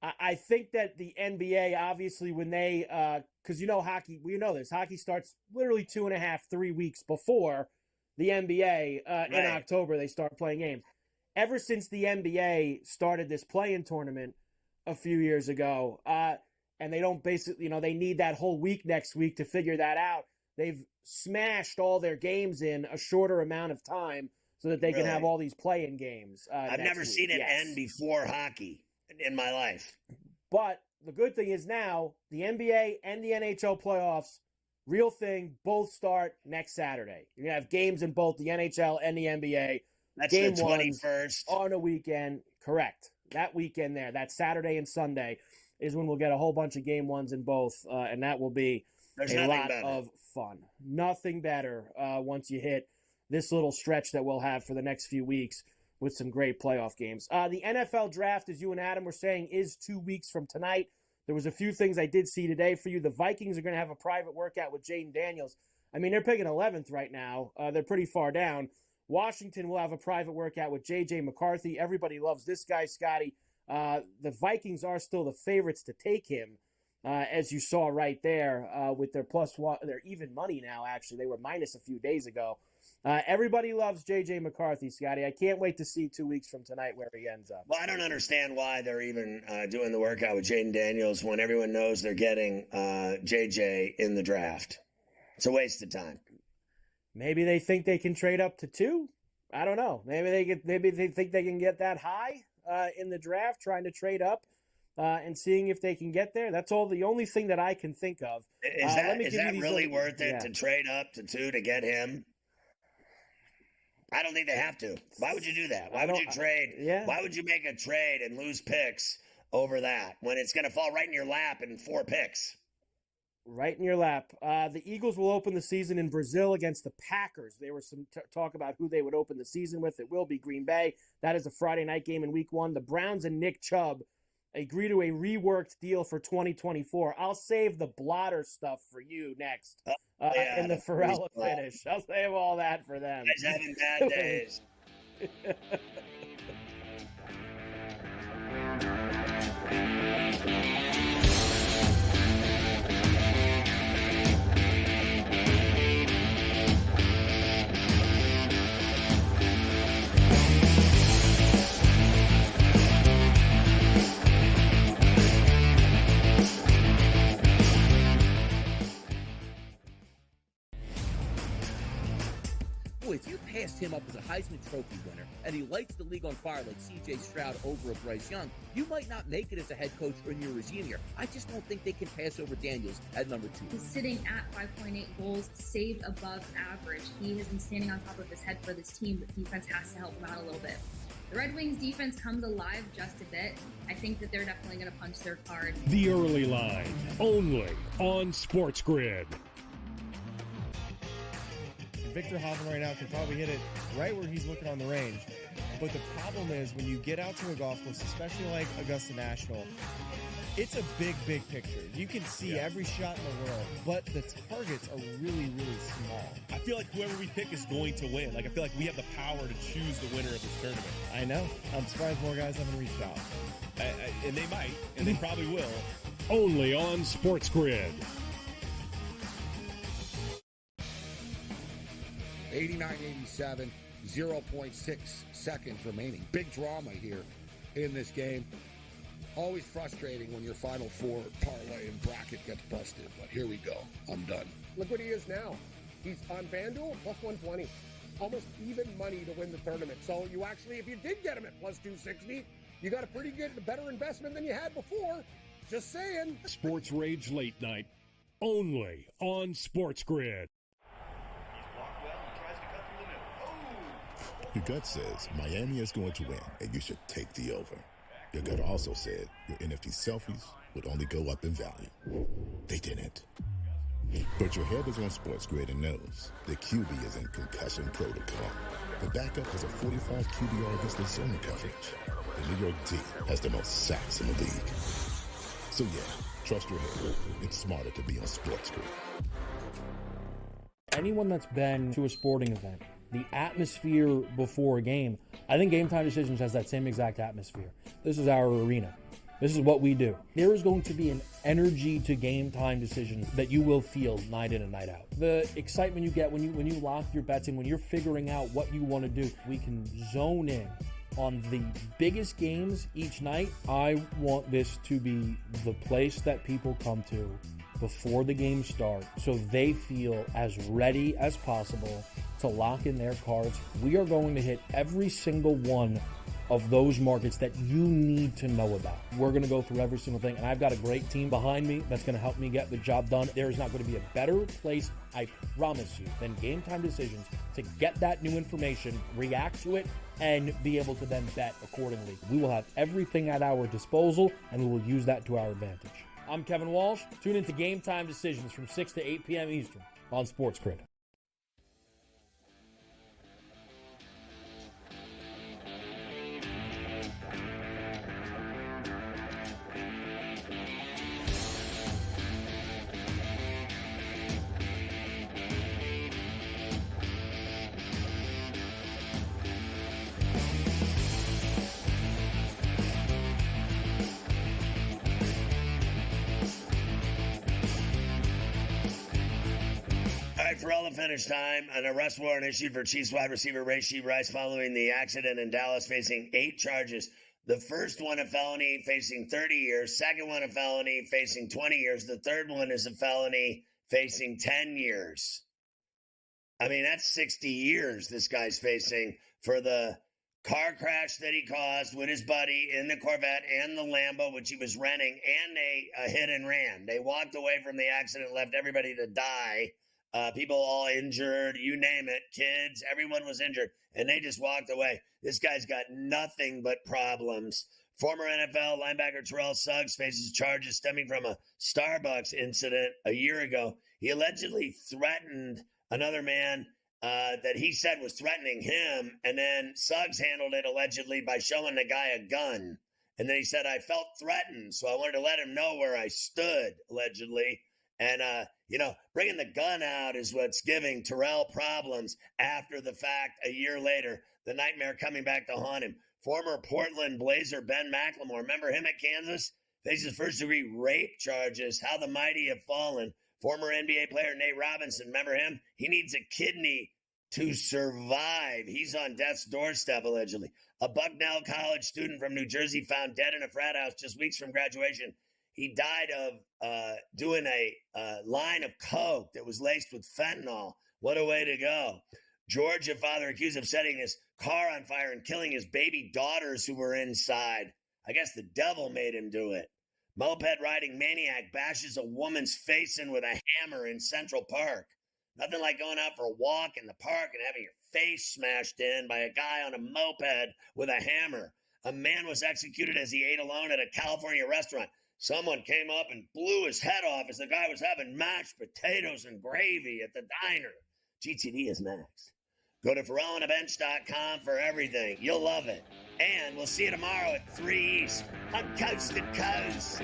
Speaker 2: I think that the NBA, obviously, when they because you know hockey, we know this. Hockey starts literally 2.5, 3 weeks before the NBA in October. They start playing games. Ever since the NBA started this play-in tournament a few years ago, and they don't basically, they need that whole week next week to figure that out. They've smashed all their games in a shorter amount of time so that they can have all these play-in games.
Speaker 1: I've never seen it end before hockey in my life.
Speaker 2: But the good thing is now the NBA and the NHL playoffs, real thing, both start next Saturday. You're going to have games in both the NHL and the NBA.
Speaker 1: That's
Speaker 2: Game
Speaker 1: the 21st.
Speaker 2: On a weekend. Correct. That weekend there, that Saturday and Sunday is when we'll get a whole bunch of game ones in both, and that will be a lot of fun. Nothing better once you hit this little stretch that we'll have for the next few weeks with some great playoff games. The NFL draft, as you and Adam were saying, is 2 weeks from tonight. There was a few things I did see today for you. The Vikings are going to have a private workout with Jaden Daniels. I mean, they're picking 11th right now. They're pretty far down. Washington will have a private workout with J.J. McCarthy. Everybody loves this guy, Scotty. The Vikings are still the favorites to take him, as you saw right there with their +1. They're even money now, actually. They were minus a few days ago. Everybody loves J.J. McCarthy, Scotty. I can't wait to see 2 weeks from tonight where he ends up.
Speaker 1: Well, I don't understand why they're even doing the workout with Jaden Daniels when everyone knows they're getting J.J. in the draft. It's a waste of time.
Speaker 2: Maybe they think they can trade up to 2. I don't know. Maybe they think they can get that high in the draft, trying to trade up and seeing if they can get there. That's the only thing that I can think of.
Speaker 1: Is that really worth it to trade up to 2 to get him? I don't think they have to. Why would you do that? Why would you trade? Why would you make a trade and lose picks over that when it's going to fall right in your lap in 4 picks?
Speaker 2: Right in your lap. The Eagles will open the season in Brazil against the Packers. There was some talk about who they would open the season with. It will be Green Bay. That is a Friday night game in Week 1. The Browns and Nick Chubb agree to a reworked deal for 2024. I'll save the blotter stuff for you next in the Ferrall finish. I'll save all that for them.
Speaker 1: Guys having bad days.
Speaker 5: If you passed him up as a Heisman Trophy winner and he lights the league on fire like C.J. Stroud over a Bryce Young, you might not make it as a head coach or in your regime here. I just don't think they can pass over Daniels at number 2.
Speaker 6: He's sitting at 5.8 goals, saved above average. He has been standing on top of his head for this team, but defense has to help him out a little bit. The Red Wings defense comes alive just a bit. I think that they're definitely going to punch their card.
Speaker 11: The Early Line, only on SportsGrid.
Speaker 7: Victor Hovland right now can probably hit it right where he's looking on the range. But the problem is when you get out to a golf course, especially like Augusta National, it's a big, big picture. You can see every shot in the world, but the targets are really, really small.
Speaker 8: I feel like whoever we pick is going to win. Like, I feel like we have the power to choose the winner of this tournament.
Speaker 7: I know. I'm surprised more guys haven't reached out.
Speaker 8: And they might, and they probably will.
Speaker 11: Only on SportsGrid.
Speaker 9: 89-87, 0.6 seconds remaining. Big drama here in this game. Always frustrating when your Final Four parlay and bracket gets busted, but here we go. I'm done.
Speaker 10: Look what he is now. He's on FanDuel, plus 120. Almost even money to win the tournament. So you actually, if you did get him at plus 260, you got a pretty good, better investment than you had before. Just saying.
Speaker 11: Sports Rage Late Night. Only on SportsGrid.
Speaker 12: Your gut says Miami is going to win, and you should take the over. Your gut also said your NFT selfies would only go up in value. They didn't. But your head is on SportsGrid and knows the QB is in concussion protocol. The backup has a 45 QBR against the zone coverage. The New York D has the most sacks in the league. So yeah, trust your head. It's smarter to be on SportsGrid.
Speaker 13: Anyone that's been to a sporting event, the atmosphere before a game, I think Game Time Decisions has that same exact atmosphere. This is our arena. This is what we do. There is going to be an energy to Game Time Decisions that you will feel night in and night out. The excitement you get when you lock your bets in, when you're figuring out what you want to do, we can zone in on the biggest games each night. I want this to be the place that people come to before the game starts so they feel as ready as possible to lock in their cards. We are going to hit every single one of those markets that you need to know about. We're going to go through every single thing, and I've got a great team behind me that's going to help me get the job done. There is not going to be a better place, I promise you, than Game Time Decisions to get that new information, react to it, and be able to then bet accordingly. We will have everything at our disposal, and we will use that to our advantage. I'm Kevin Walsh. Tune into Game Time Decisions from 6 to 8 p.m. Eastern on SportsGrid.
Speaker 1: For all the finish time, an arrest warrant issued for Chiefs wide receiver Rashee Rice following the accident in Dallas, facing 8 charges. The first one a felony, facing 30 years. Second one a felony, facing 20 years. The third one is a felony, facing 10 years. I mean, that's 60 years this guy's facing for the car crash that he caused with his buddy in the Corvette and the Lambo, which he was renting, and a hit and ran. They walked away from the accident, left everybody to die. People all injured, you name it, kids, everyone was injured, and they just walked away. This guy's got nothing but problems. Former NFL linebacker Terrell Suggs faces charges stemming from a Starbucks incident a year ago. He allegedly threatened another man that he said was threatening him, and then Suggs handled it allegedly by showing the guy a gun. And then he said, I felt threatened, so I wanted to let him know where I stood, allegedly. And, bringing the gun out is what's giving Terrell problems after the fact a year later, the nightmare coming back to haunt him. Former Portland Blazer Ben McLemore, remember him at Kansas? Faces first-degree rape charges. How the mighty have fallen. Former NBA player Nate Robinson, remember him? He needs a kidney to survive. He's on death's doorstep, allegedly. A Bucknell College student from New Jersey found dead in a frat house just weeks from graduation. He died of doing a line of coke that was laced with fentanyl. What a way to go. Georgia father accused of setting his car on fire and killing his baby daughters who were inside. I guess the devil made him do it. Moped riding maniac bashes a woman's face in with a hammer in Central Park. Nothing like going out for a walk in the park and having your face smashed in by a guy on a moped with a hammer. A man was executed as he ate alone at a California restaurant. Someone came up and blew his head off as the guy was having mashed potatoes and gravy at the diner. GTD is next. Go to FerrallOnABench.com for everything. You'll love it. And we'll see you tomorrow at 3 East on Coast to Coast.